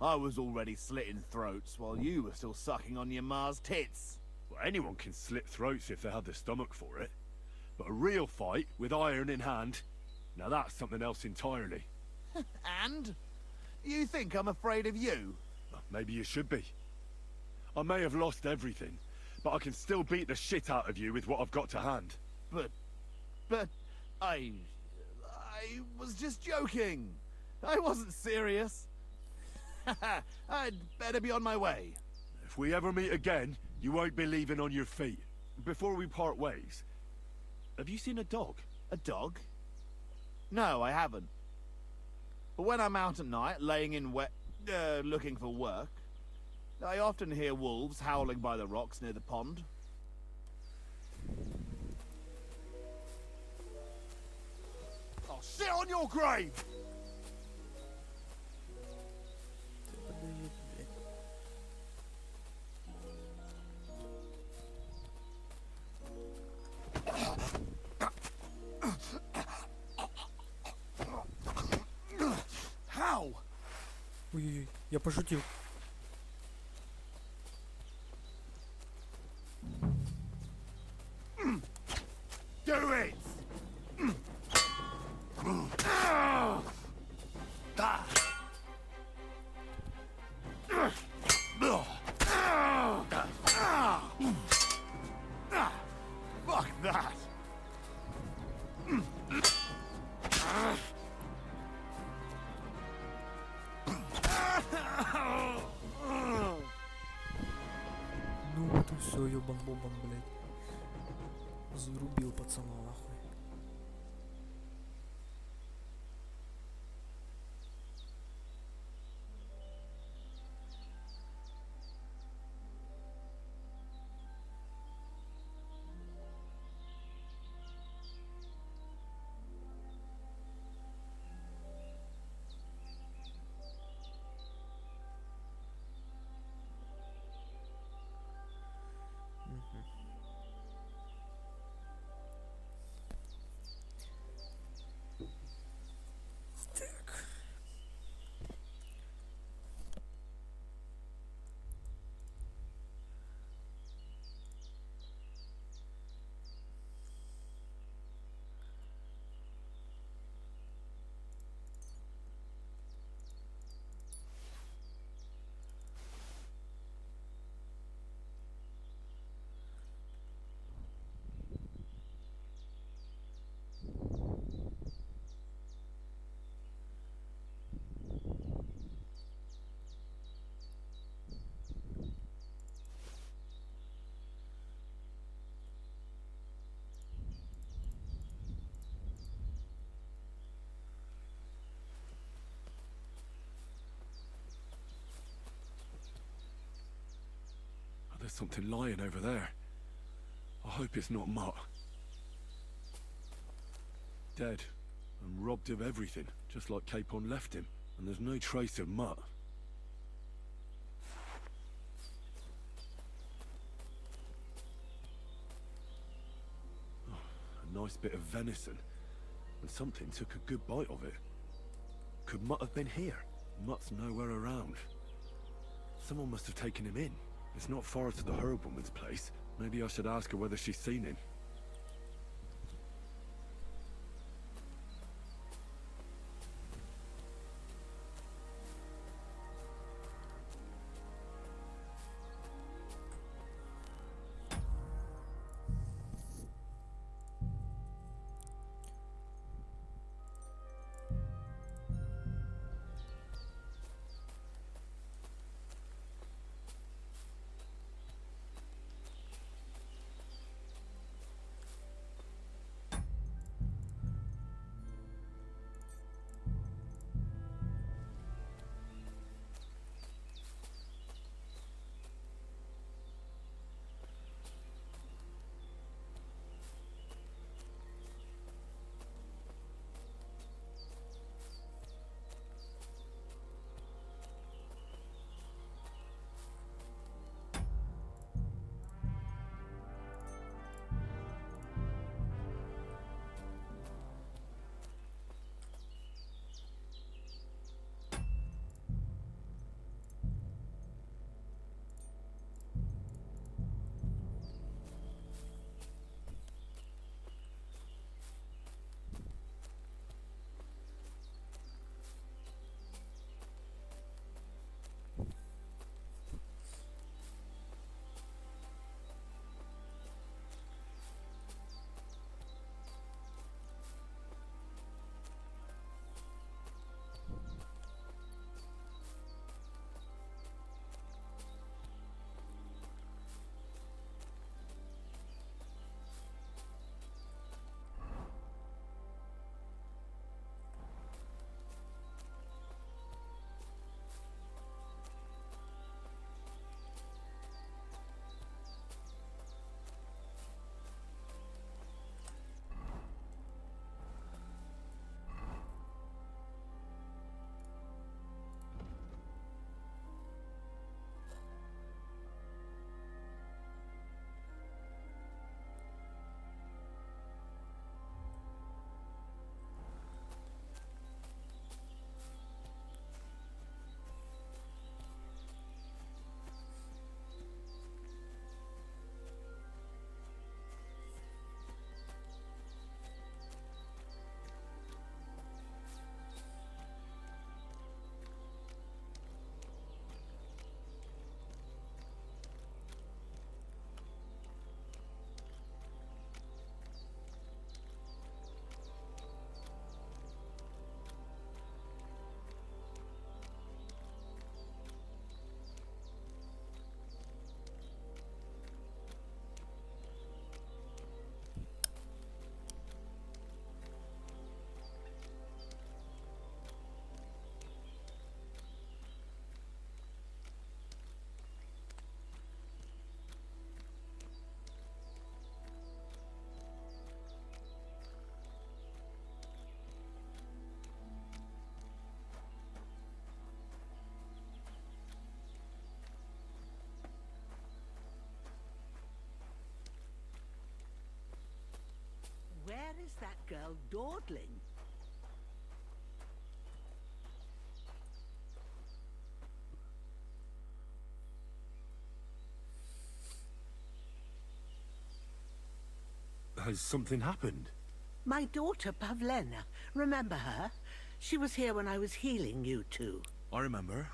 I was already slitting throats while you were still sucking on your ma's tits. Well, anyone can slit throats if they have the stomach for it. But a real fight, with iron in hand, now that's something else entirely. And? You think I'm afraid of you? Well, maybe you should be. I may have lost everything, but I can still beat the shit out of you with what I've got to hand. But I was just joking. I wasn't serious. I'd better be on my way. If we ever meet again, you won't be leaving on your feet. Before we part ways, have you seen a dog? A dog? No, I haven't. But when I'm out at night, laying in looking for work, I often hear wolves howling by the rocks near the pond. I'll sit on your grave! How? Ой-ой-ой, я пошутил. Do it! Fuck that! Ну вот и все, ёбан-бобан, блядь. Зарубил пацана нахуй. Так. There's something lying over there. I hope it's not Mutt. Dead, and robbed of everything, just like Capon left him. And there's no trace of Mutt. Oh, a nice bit of venison. And something took a good bite of it. Could Mutt have been here? Mutt's nowhere around. Someone must have taken him in. It's not far to the herb woman's place. Maybe I should ask her whether she's seen him. that girl dawdling? Has something happened? My daughter, Pavlena. Remember her? She was here when I was healing you two. I remember.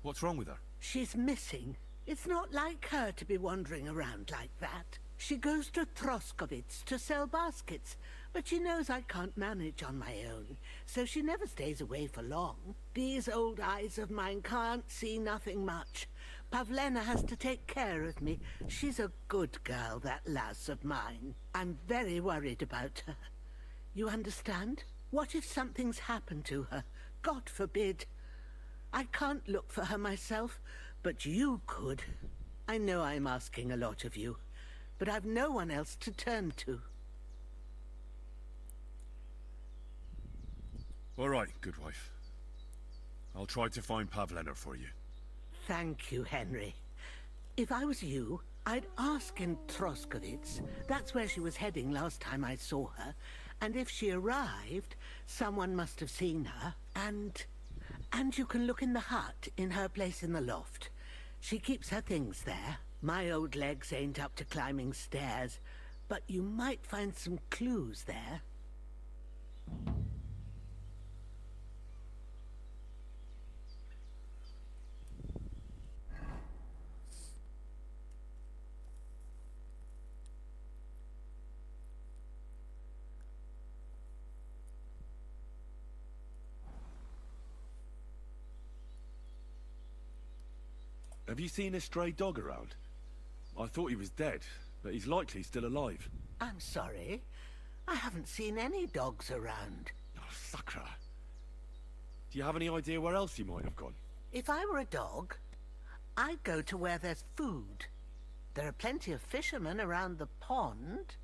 What's wrong with her? She's missing. It's not like her to be wandering around like that. She goes to Troskovitz to sell baskets, but she knows I can't manage on my own, so she never stays away for long. These old eyes of mine can't see nothing much. Pavlena has to take care of me. She's a good girl, that lass of mine. I'm very worried about her. You understand? What if something's happened to her? God forbid. I can't look for her myself, but you could. I know I'm asking a lot of you, but I've no one else to turn to. All right, good wife. I'll try to find Pavlena for you. Thank you, Henry. If I was you, I'd ask in Troskovitz. That's where she was heading last time I saw her. And if she arrived, someone must have seen her. And you can look in the hut in her place in the loft. She keeps her things there. My old legs ain't up to climbing stairs, but you might find some clues there. Have you seen a stray dog around? I thought he was dead, but he's likely still alive. I'm sorry. I haven't seen any dogs around. Oh, Sakra. Do you have any idea where else he might have gone? If I were a dog, I'd go to where there's food. There are plenty of fishermen around the pond,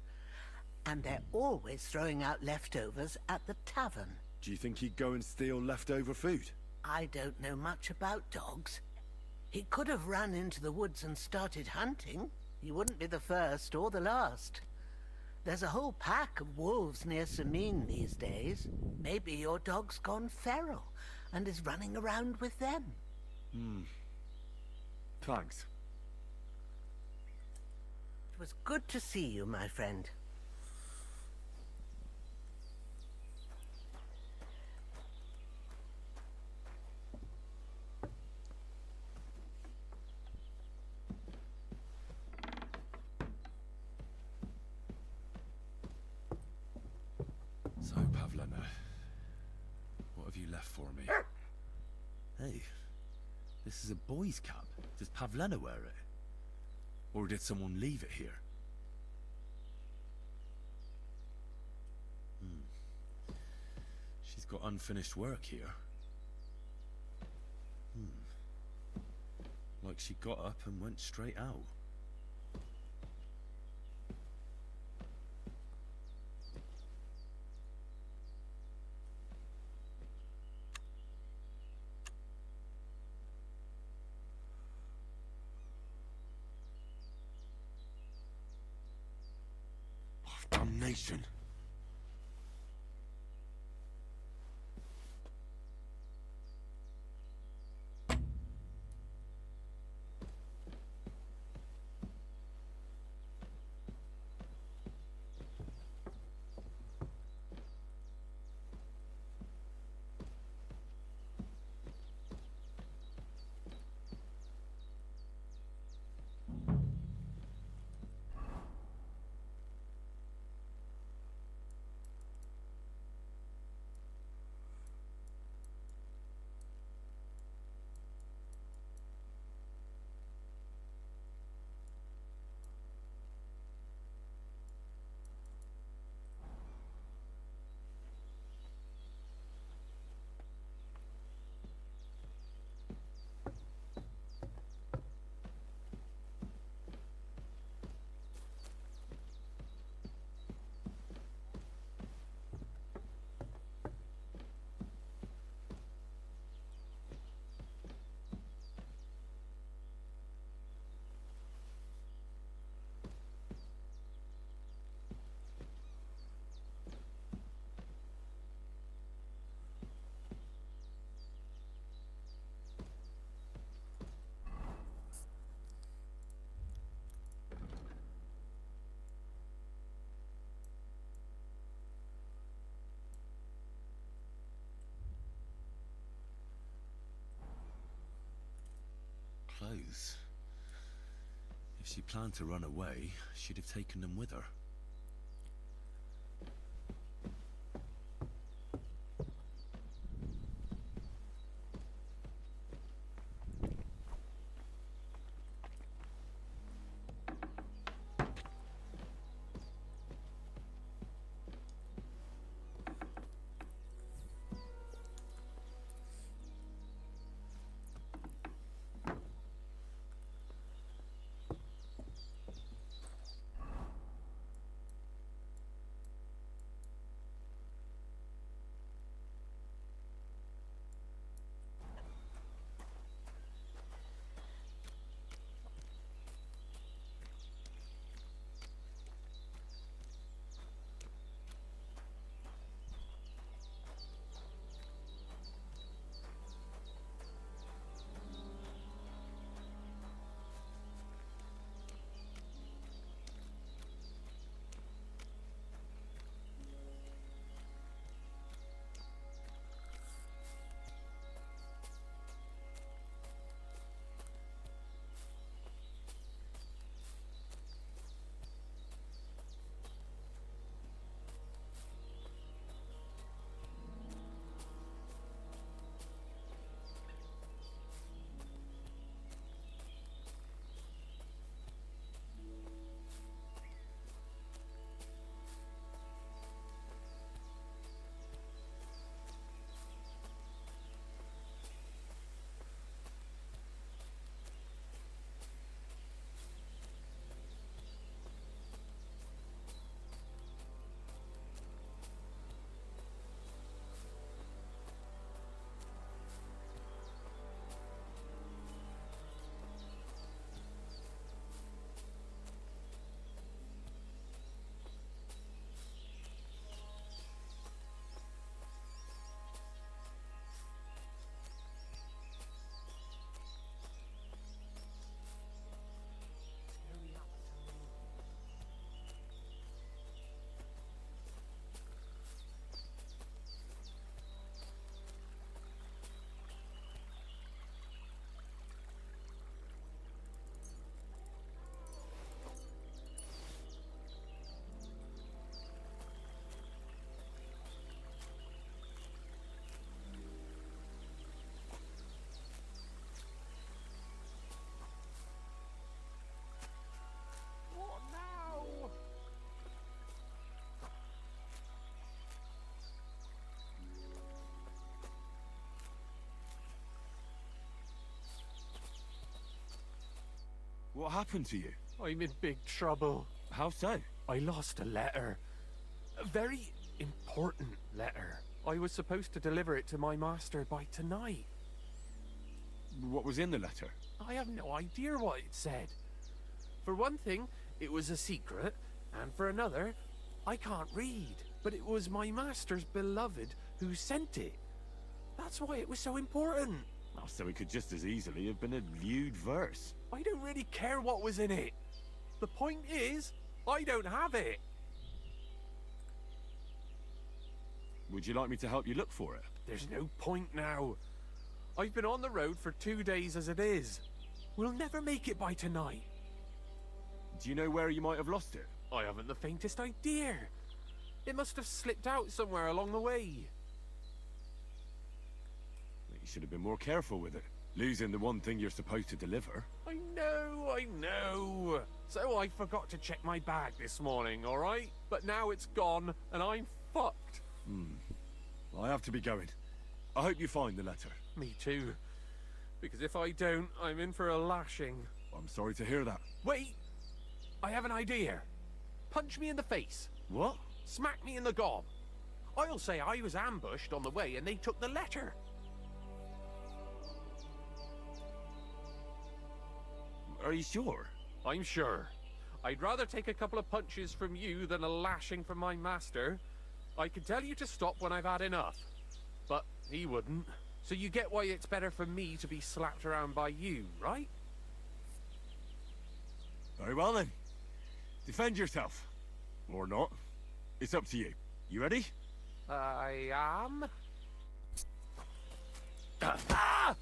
and they're always throwing out leftovers at the tavern. Do you think he'd go and steal leftover food? I don't know much about dogs. He could have run into the woods and started hunting. He wouldn't be the first or the last. There's a whole pack of wolves near Samin these days. Maybe your dog's gone feral and is running around with them. Thanks. It was good to see you, my friend. So, Pavlena, what have you left for me? Hey, this is a boy's cap. Does Pavlena wear it? Or did someone leave it here? She's got unfinished work here. Like she got up and went straight out. Damnation. suppose if she planned to run away, she'd have taken them with her. What happened to you? I'm in big trouble. How so? I lost a letter. A very important letter. I was supposed to deliver it to my master by tonight. What was in the letter? I have no idea what it said. For one thing, it was a secret, and for another, I can't read. But it was my master's beloved who sent it. That's why it was so important. Oh, so it could just as easily have been a lewd verse. I don't really care what was in it. The point is, I don't have it. Would you like me to help you look for it? There's no point now. I've been on the road for 2 days as it is. We'll never make it by tonight. Do you know where you might have lost it? I haven't the faintest idea. It must have slipped out somewhere along the way. You should have been more careful with it. Losing the one thing you're supposed to deliver. I know. So I forgot to check my bag this morning, all right? But now it's gone, and I'm fucked. I have to be going. I hope you find the letter. Me too. Because if I don't, I'm in for a lashing. I'm sorry to hear that. Wait! I have an idea. Punch me in the face. What? Smack me in the gob. I'll say I was ambushed on the way and they took the letter. Are you sure? I'm sure. I'd rather take a couple of punches from you than a lashing from my master. I could tell you to stop when I've had enough. But he wouldn't. So you get why it's better for me to be slapped around by you, right? Very well then. Defend yourself. Or not. It's up to you. You ready? I am. Ah!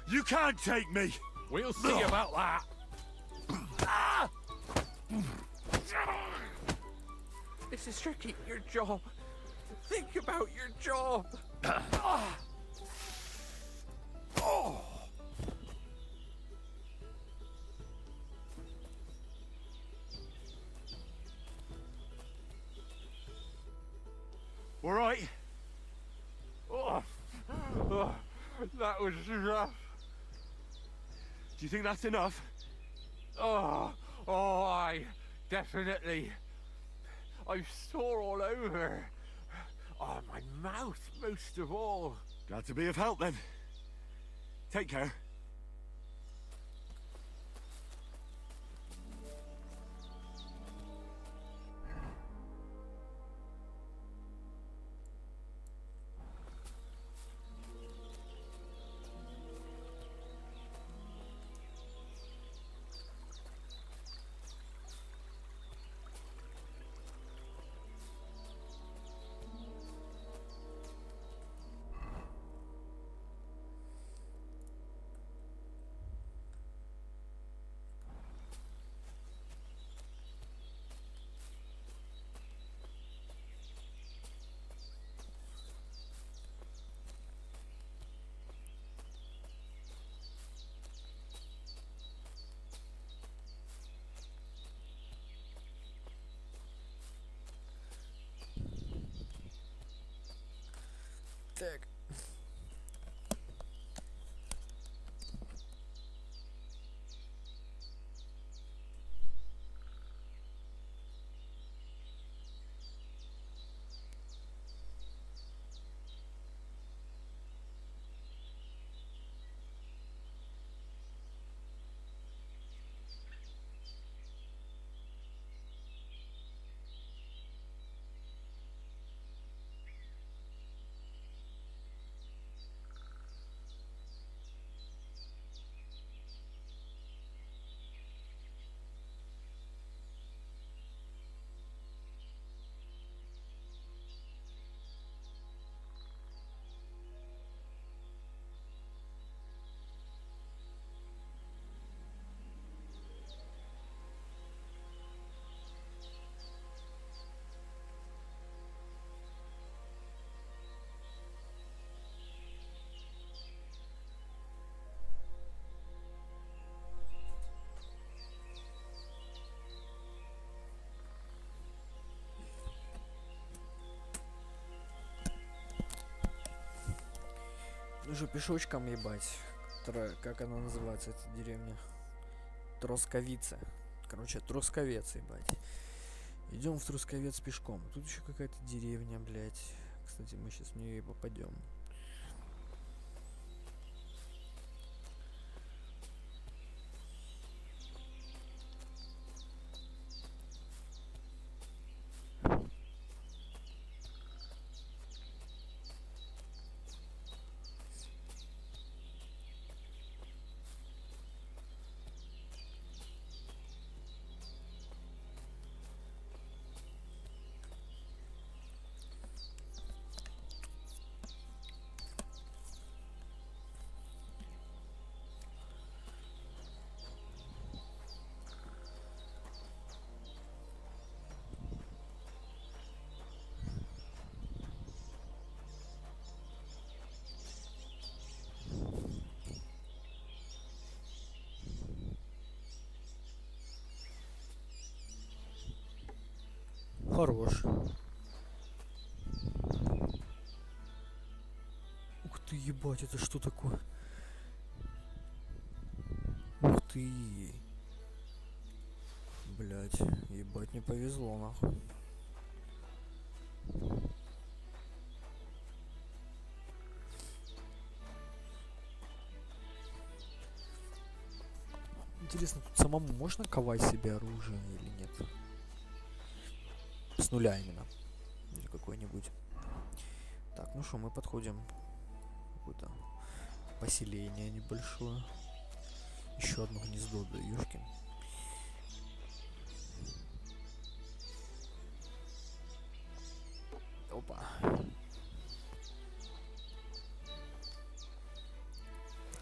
You can't take me! We'll see about that. This is tricky. Your job. Think about your job. All right? That was rough. Do you think that's enough? I definitely. I'm sore all over. Oh, my mouth most of all. Glad to be of help then. Take care. Так. Ну что, пешочком ебать. Как она называется, эта деревня? Тросковица. Короче, Тросковец, ебать. Идем в Тросковец пешком. Тут еще какая-то деревня, блядь. Кстати, мы сейчас в нее и попадем. Хорош. Ух ты, ебать, это что такое? Ух ты. Блять, ебать, не повезло, нахуй. Интересно, тут самому можно ковать себе оружие или нет? С нуля именно. Или какой-нибудь. Так, ну что, мы подходим к какой-то поселение небольшое. Еще одно гнездо, да ёшкин. Опа.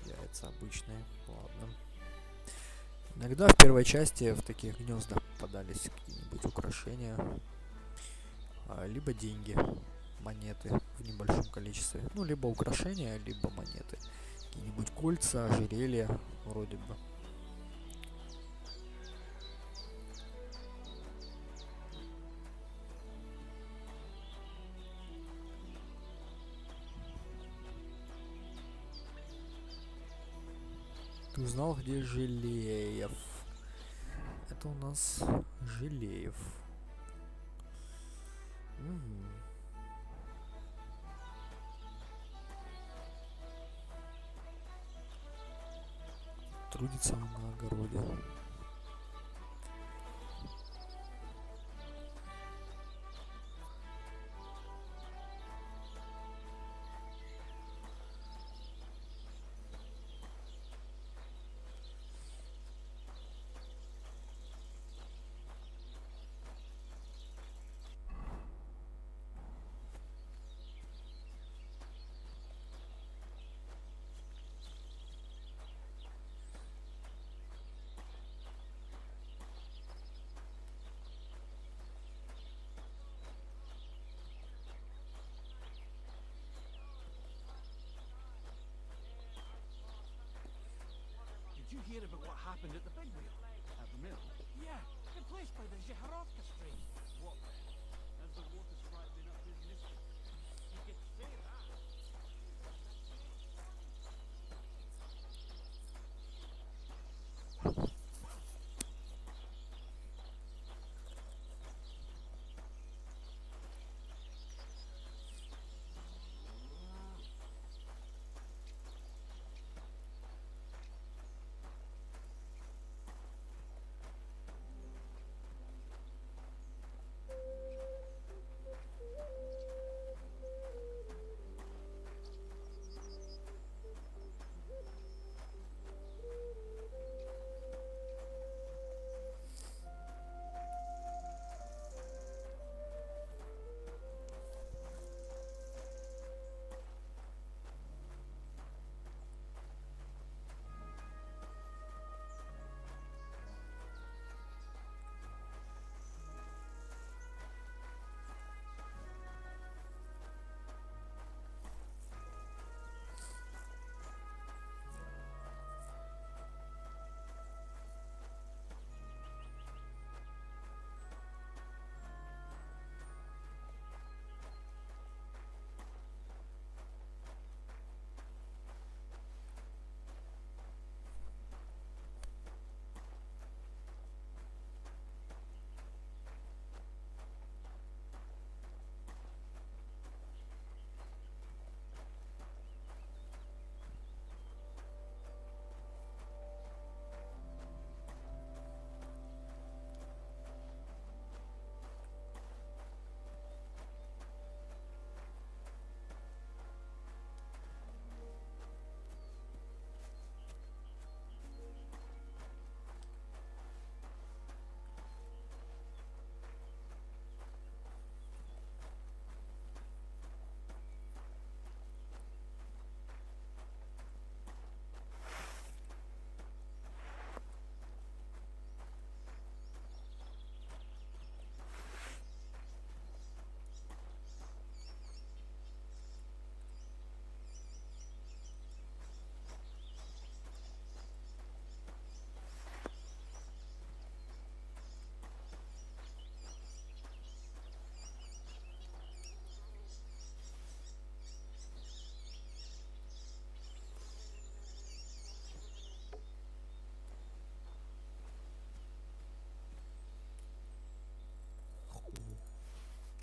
Яйца обычные, ладно. Иногда в первой части в таких гнездах попадались какие-нибудь украшения, либо деньги, монеты в небольшом количестве. Ну, либо украшения, либо монеты. Какие-нибудь кольца, ожерелья, вроде бы. Ты узнал, где Желеев? Это у нас Желеев. Мгм. Трудится на огороде. Did you hear about what happened at the big wheel? At the mill? Yeah, the place by the Zheharovka stream. What then? Has the water sprite been up his mischief? You could say that.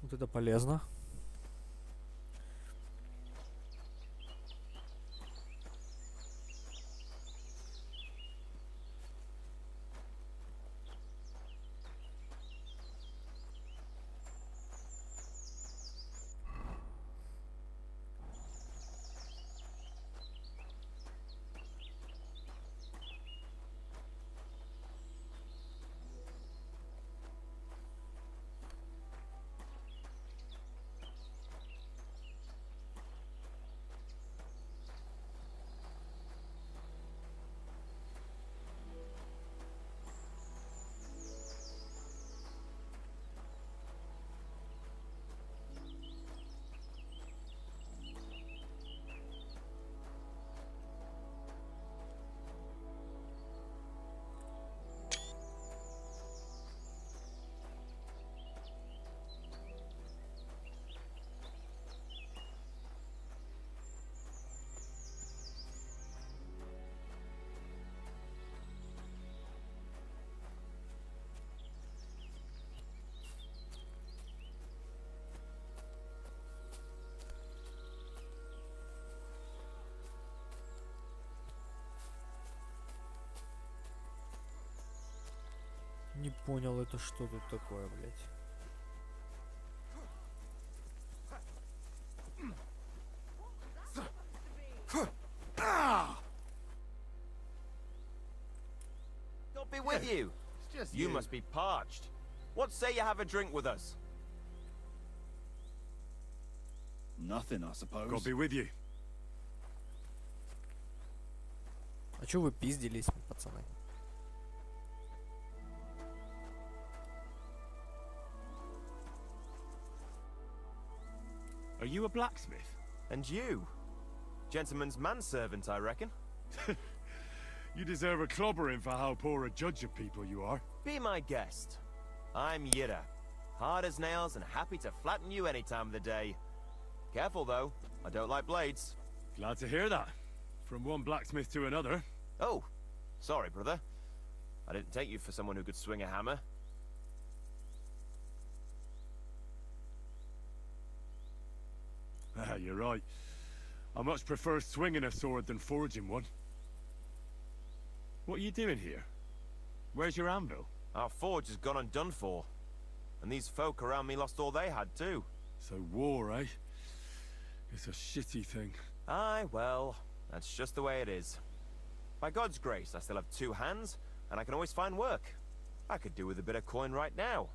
Вот это полезно. Не понял, это что тут такое, блядь? God be with you. Just You must be parched. What say you have a drink with us? Nothing, I suppose. God be with you. А чё вы пиздились, пацаны? Are you a blacksmith? And you? Gentleman's manservant, I reckon. You deserve a clobbering for how poor a judge of people you are. Be my guest. I'm Yida. Hard as nails and happy to flatten you any time of the day. Careful, though. I don't like blades. Glad to hear that. From one blacksmith to another. Oh, sorry, brother. I didn't take you for someone who could swing a hammer. Ah, you're right. I much prefer swinging a sword than forging one. What are you doing here? Where's your anvil? Our forge has gone undone for. And these folk around me lost all they had, too. So war, eh? It's a shitty thing. Aye, well, that's just the way it is. By God's grace, I still have 2 hands, and I can always find work. I could do with a bit of coin right now.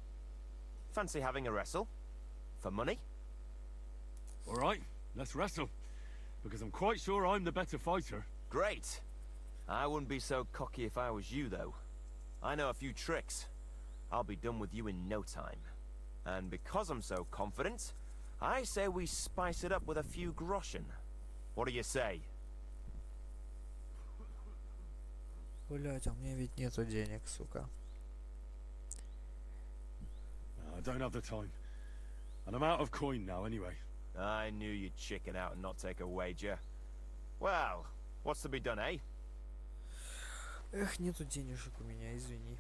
Fancy having a wrestle? For money? All right, let's wrestle. Because I'm quite sure I'm the better fighter. Great. I wouldn't be so cocky if I was you, though. I know a few tricks. I'll be done with you in no time. And because I'm so confident, I say we spice it up with a few groschen. What do you say? Блять, а мне ведь нету денег, сука. I don't have the time. And I'm out of coin now anyway. I knew you'd chicken out and not take a wager. Well, what's to be done, eh? Эх, нету денежек у меня, извини.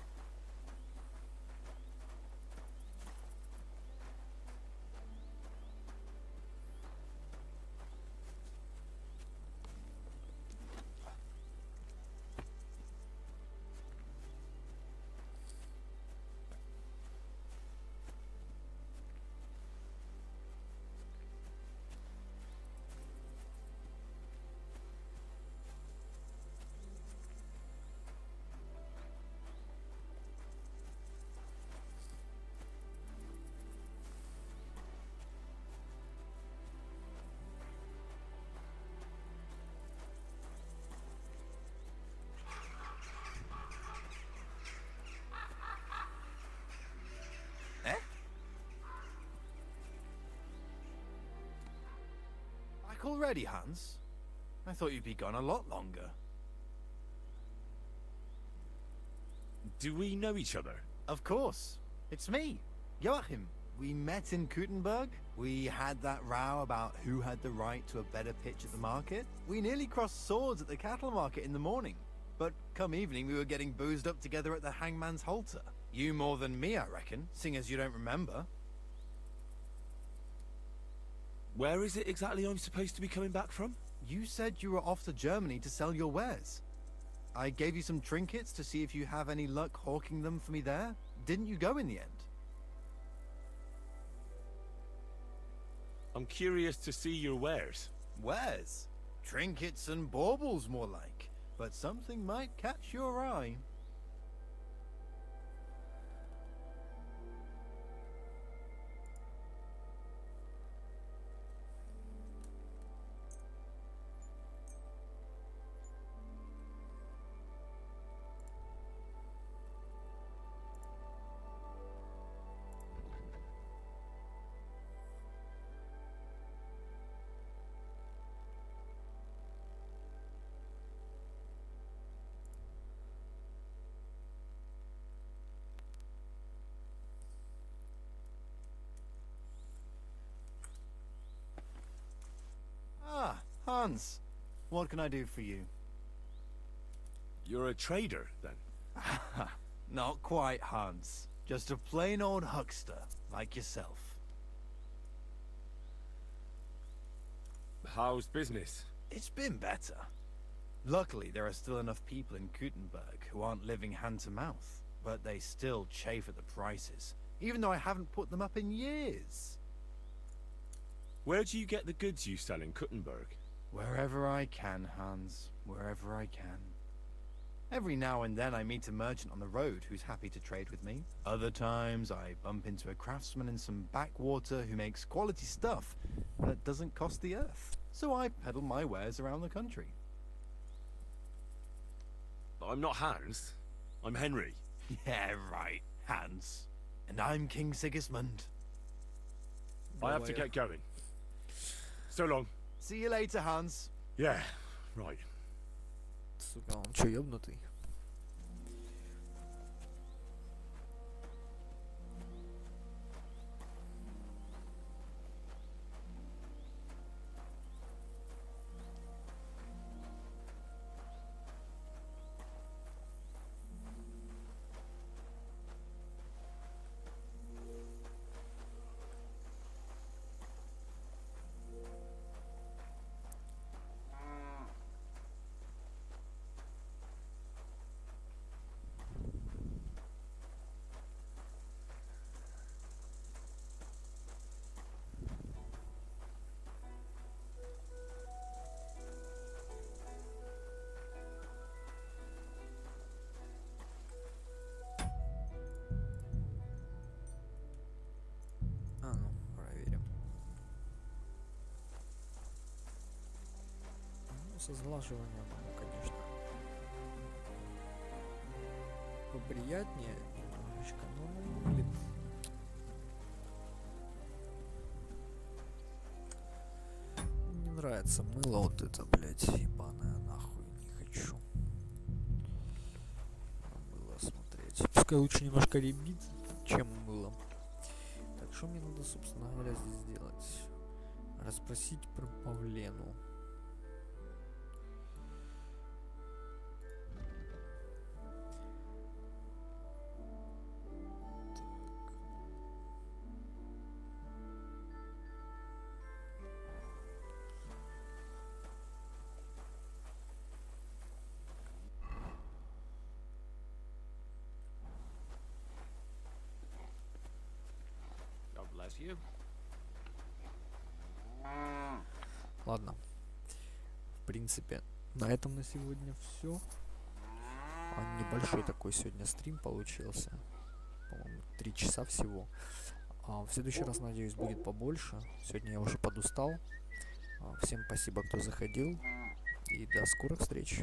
Back already, Hans? I thought you'd be gone a lot longer. Do we know each other? Of course. It's me, Joachim. We met in Kuttenberg. We had that row about who had the right to a better pitch at the market. We nearly crossed swords at the cattle market in the morning. But come evening, we were getting boozed up together at the hangman's halter. You more than me, I reckon, seeing as you don't remember. Where is it exactly I'm supposed to be coming back from? You said you were off to Germany to sell your wares. I gave you some trinkets to see if you have any luck hawking them for me there. Didn't you go in the end? I'm curious to see your wares. Wares? Trinkets and baubles, more like. But something might catch your eye. Ah, Hans. What can I do for you? You're a trader, then? Not quite, Hans. Just a plain old huckster, like yourself. How's business? It's been better. Luckily, there are still enough people in Kuttenberg who aren't living hand to mouth. but they still chafe at the prices, even though I haven't put them up in years. Where do you get the goods you sell in Kuttenberg? Wherever I can, Hans. Wherever I can. Every now and then I meet a merchant on the road who's happy to trade with me. Other times I bump into a craftsman in some backwater who makes quality stuff that doesn't cost the earth. So I peddle my wares around the country. But I'm not Hans. I'm Henry. Yeah, right, Hans. And I'm King Sigismund. I have to get going. So long. See you later, Hans. Yeah, right. Сука, он чё, ёбнутый? Со сглаживанием, конечно, поприятнее немножечко, но, блин. Не нравится мыло вот это, блядь, ебаное, нахуй, не хочу. Мыло смотреть. Пускай лучше немножко ребит, чем мыло. Так, что мне надо, собственно говоря, здесь сделать? Расспросить про Павлену. Bless you. Ладно. В принципе, на этом на сегодня все. Небольшой такой сегодня стрим получился. По-моему, 3 часа всего. В следующий раз, надеюсь, будет побольше. Сегодня я уже подустал. Всем спасибо, кто заходил. И до скорых встреч.